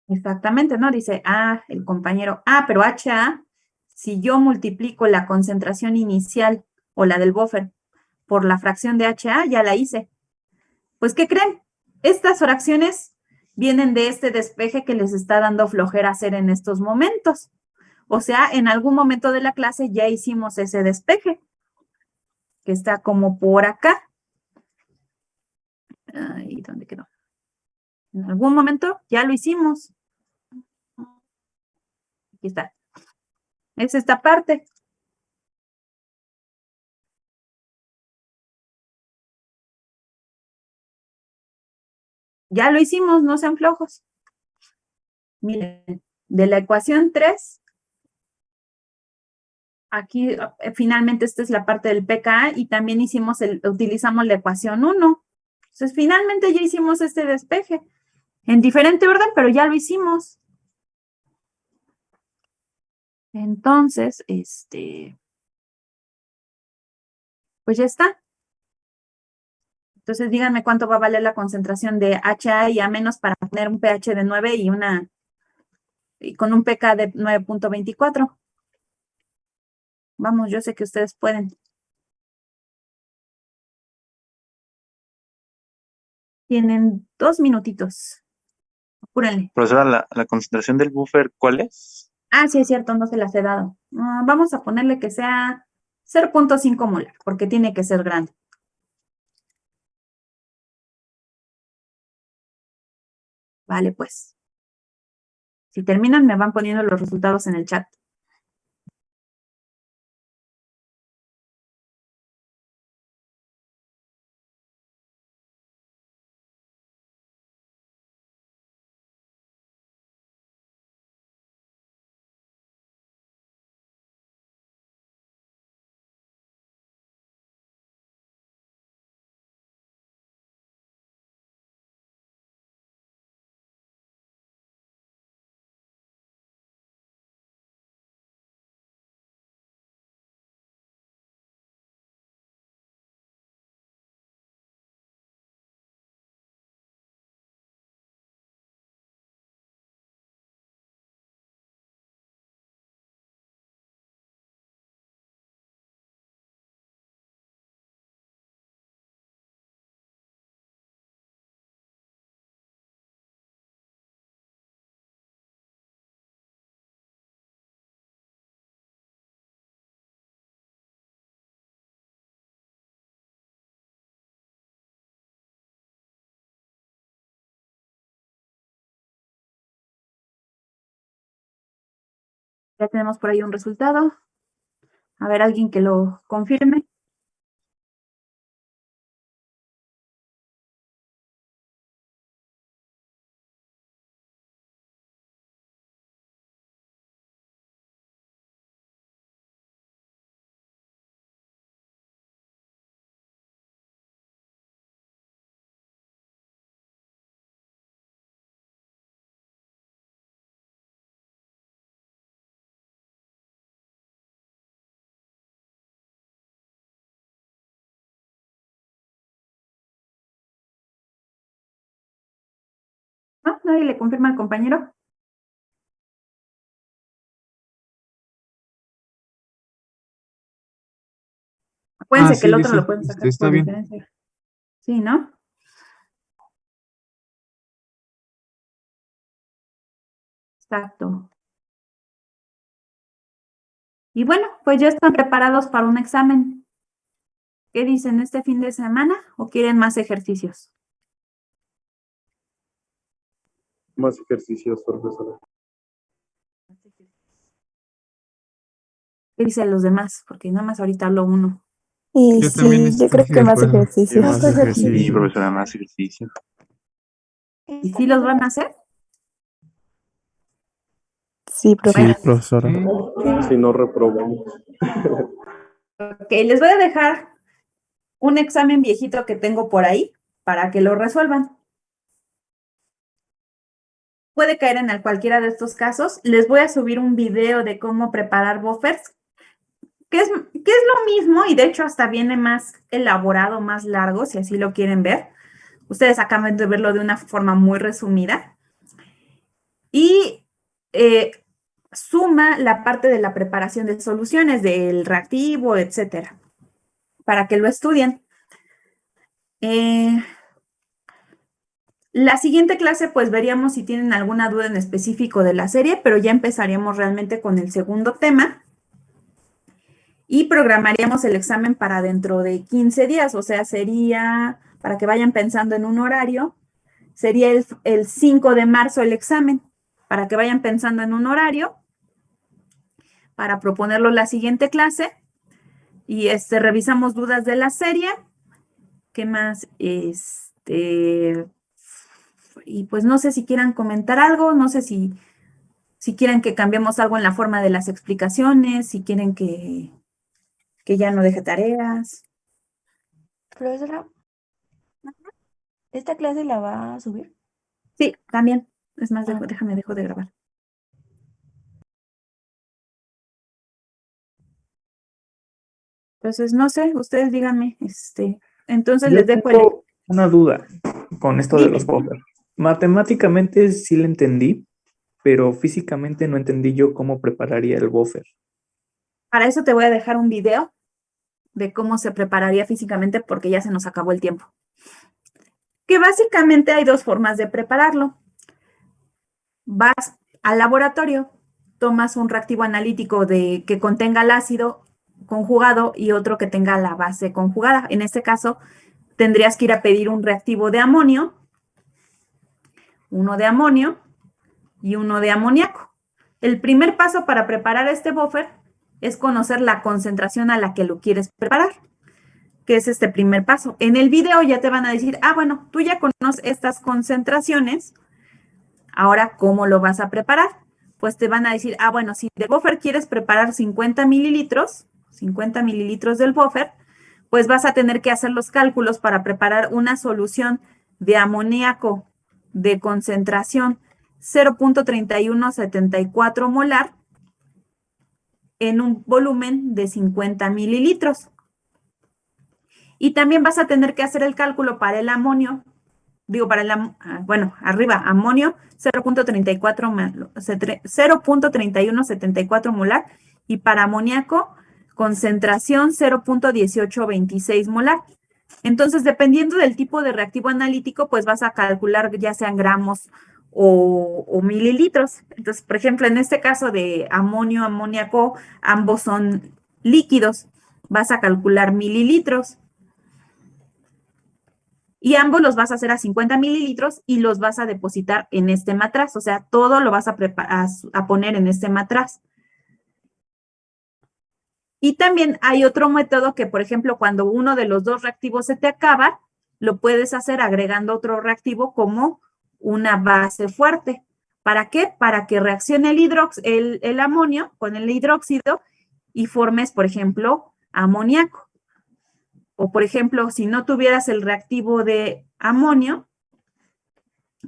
Exactamente, ¿no? Dice, el compañero, pero HA, si yo multiplico la concentración inicial o la del buffer por la fracción de HA, ya la hice. Pues, ¿qué creen? Estas fracciones vienen de este despeje que les está dando flojera hacer en estos momentos. O sea, en algún momento de la clase ya hicimos ese despeje, que está como por acá. Ay, ¿dónde quedó? En algún momento ya lo hicimos. Aquí está. Es esta parte. Ya lo hicimos, no sean flojos. Miren, de la ecuación 3, aquí finalmente esta es la parte del pKa y también utilizamos la ecuación 1. Entonces, finalmente ya hicimos este despeje. En diferente orden, pero ya lo hicimos. Entonces, pues ya está. Entonces, díganme cuánto va a valer la concentración de HA y A- para tener un pH de 9 y con un pK de 9.24. Vamos, yo sé que ustedes pueden. Tienen 2 minutitos. Apúrenle.
Profesora, la concentración del buffer, ¿cuál es?
Sí, es cierto, no se las he dado. Vamos a ponerle que sea 0.5 molar, porque tiene que ser grande. Vale, pues. Si terminan, me van poniendo los resultados en el chat. Ya tenemos por ahí un resultado. A ver, alguien que lo confirme. ¿No? ¿Nadie le confirma al compañero? Acuérdense que el otro
dice,
lo pueden sacar
está
por
bien.
diferencia. Sí, ¿no? Exacto. Y bueno, pues ya están preparados para un examen. ¿Qué dicen este fin de semana o quieren más ejercicios?
Más ejercicios, profesora.
¿Qué dicen los demás? Porque nada más ahorita hablo uno.
Yo también
Sí, yo creo
estoy
que
de
más
acuerdo.
ejercicios.
Más
Sí,
ejercicio.
profesora, más ejercicio.
¿Y sí los van a hacer?
Sí, profe.
Bueno,
profesora.
Sí.
Si no reprobamos.
ok, les voy a dejar un examen viejito que tengo por ahí para que lo resuelvan. Puede caer en cualquiera de estos casos. Les voy a subir un video de cómo preparar buffers, que es lo mismo y de hecho hasta viene más elaborado, más largo, si así lo quieren ver. Ustedes acaban de verlo de una forma muy resumida. Y suma la parte de la preparación de soluciones, del reactivo, etcétera, para que lo estudien. La siguiente clase, pues veríamos si tienen alguna duda en específico de la serie, pero ya empezaríamos realmente con el segundo tema y programaríamos el examen para dentro de 15 días, o sea, sería, para que vayan pensando en un horario, sería el 5 de marzo el examen, para que vayan pensando en un horario, para proponerlo la siguiente clase, y revisamos dudas de la serie. ¿Qué más? Y pues no sé si quieran comentar algo, no sé si quieren que cambiemos algo en la forma de las explicaciones, si quieren que ya no deje tareas.
Profesora, ¿esta clase la va a subir?
Sí, también. Es más,
Ah.
dejo de grabar. Entonces, no sé, ustedes díganme, entonces
Yo
les dejo
tengo una duda con esto de
Dime.
los buffers. Matemáticamente sí lo entendí, pero físicamente no entendí yo cómo prepararía el buffer.
Para eso te voy a dejar un video de cómo se prepararía físicamente porque ya se nos acabó el tiempo. Que básicamente hay dos formas de prepararlo. Vas al laboratorio, tomas un reactivo analítico que contenga el ácido conjugado y otro que tenga la base conjugada. En este caso, tendrías que ir a pedir un reactivo de amonio, uno de amonio y uno de amoníaco. El primer paso para preparar este buffer es conocer la concentración a la que lo quieres preparar, que es este primer paso. En el video ya te van a decir, bueno, tú ya conoces estas concentraciones, ahora, ¿cómo lo vas a preparar? Pues te van a decir, bueno, si de buffer quieres preparar 50 mililitros del buffer, pues vas a tener que hacer los cálculos para preparar una solución de amoníaco de concentración 0.3174 molar en un volumen de 50 mililitros. Y también vas a tener que hacer el cálculo para el amonio, arriba, amonio 0.3174 molar y para amoníaco concentración 0.1826 molar. Entonces, dependiendo del tipo de reactivo analítico, pues vas a calcular ya sean gramos o mililitros. Entonces, por ejemplo, en este caso de amonio, amoníaco, ambos son líquidos. Vas a calcular mililitros. Y ambos los vas a hacer a 50 mililitros y los vas a depositar en este matraz. O sea, todo lo vas a poner en este matraz. Y también hay otro método que, por ejemplo, cuando uno de los dos reactivos se te acaba, lo puedes hacer agregando otro reactivo como una base fuerte. ¿Para qué? Para que reaccione el amonio con el hidróxido y formes, por ejemplo, amoníaco. O, por ejemplo, si no tuvieras el reactivo de amonio,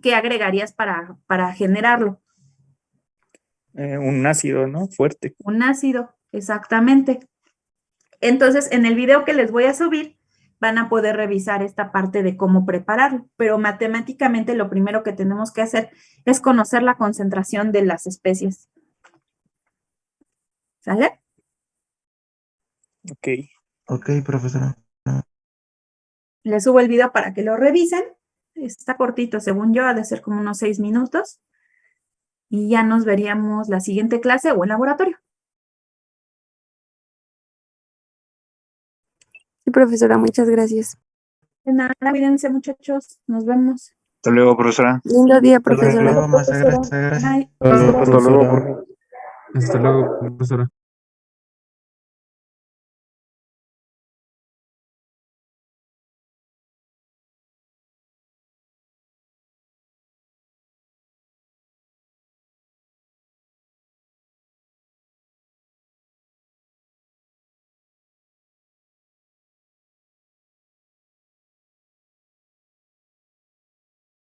¿qué agregarías para generarlo?
Un ácido, ¿no? Fuerte.
Un ácido, exactamente. Entonces, en el video que les voy a subir, van a poder revisar esta parte de cómo prepararlo. Pero matemáticamente lo primero que tenemos que hacer es conocer la concentración de las especies. ¿Sale?
Ok.
Ok, profesora.
Les subo el video para que lo revisen. Está cortito, según yo, ha de ser como unos 6 minutos. Y ya nos veríamos la siguiente clase o en laboratorio.
Sí, profesora, muchas gracias.
De nada, cuídense, muchachos. Nos vemos.
Hasta luego, profesora.
Lindo día,
Hasta
profesora.
luego, maestra. Gracias.
Bye.
Hasta luego,
Hasta luego,
profesora.
Hasta luego, profesora.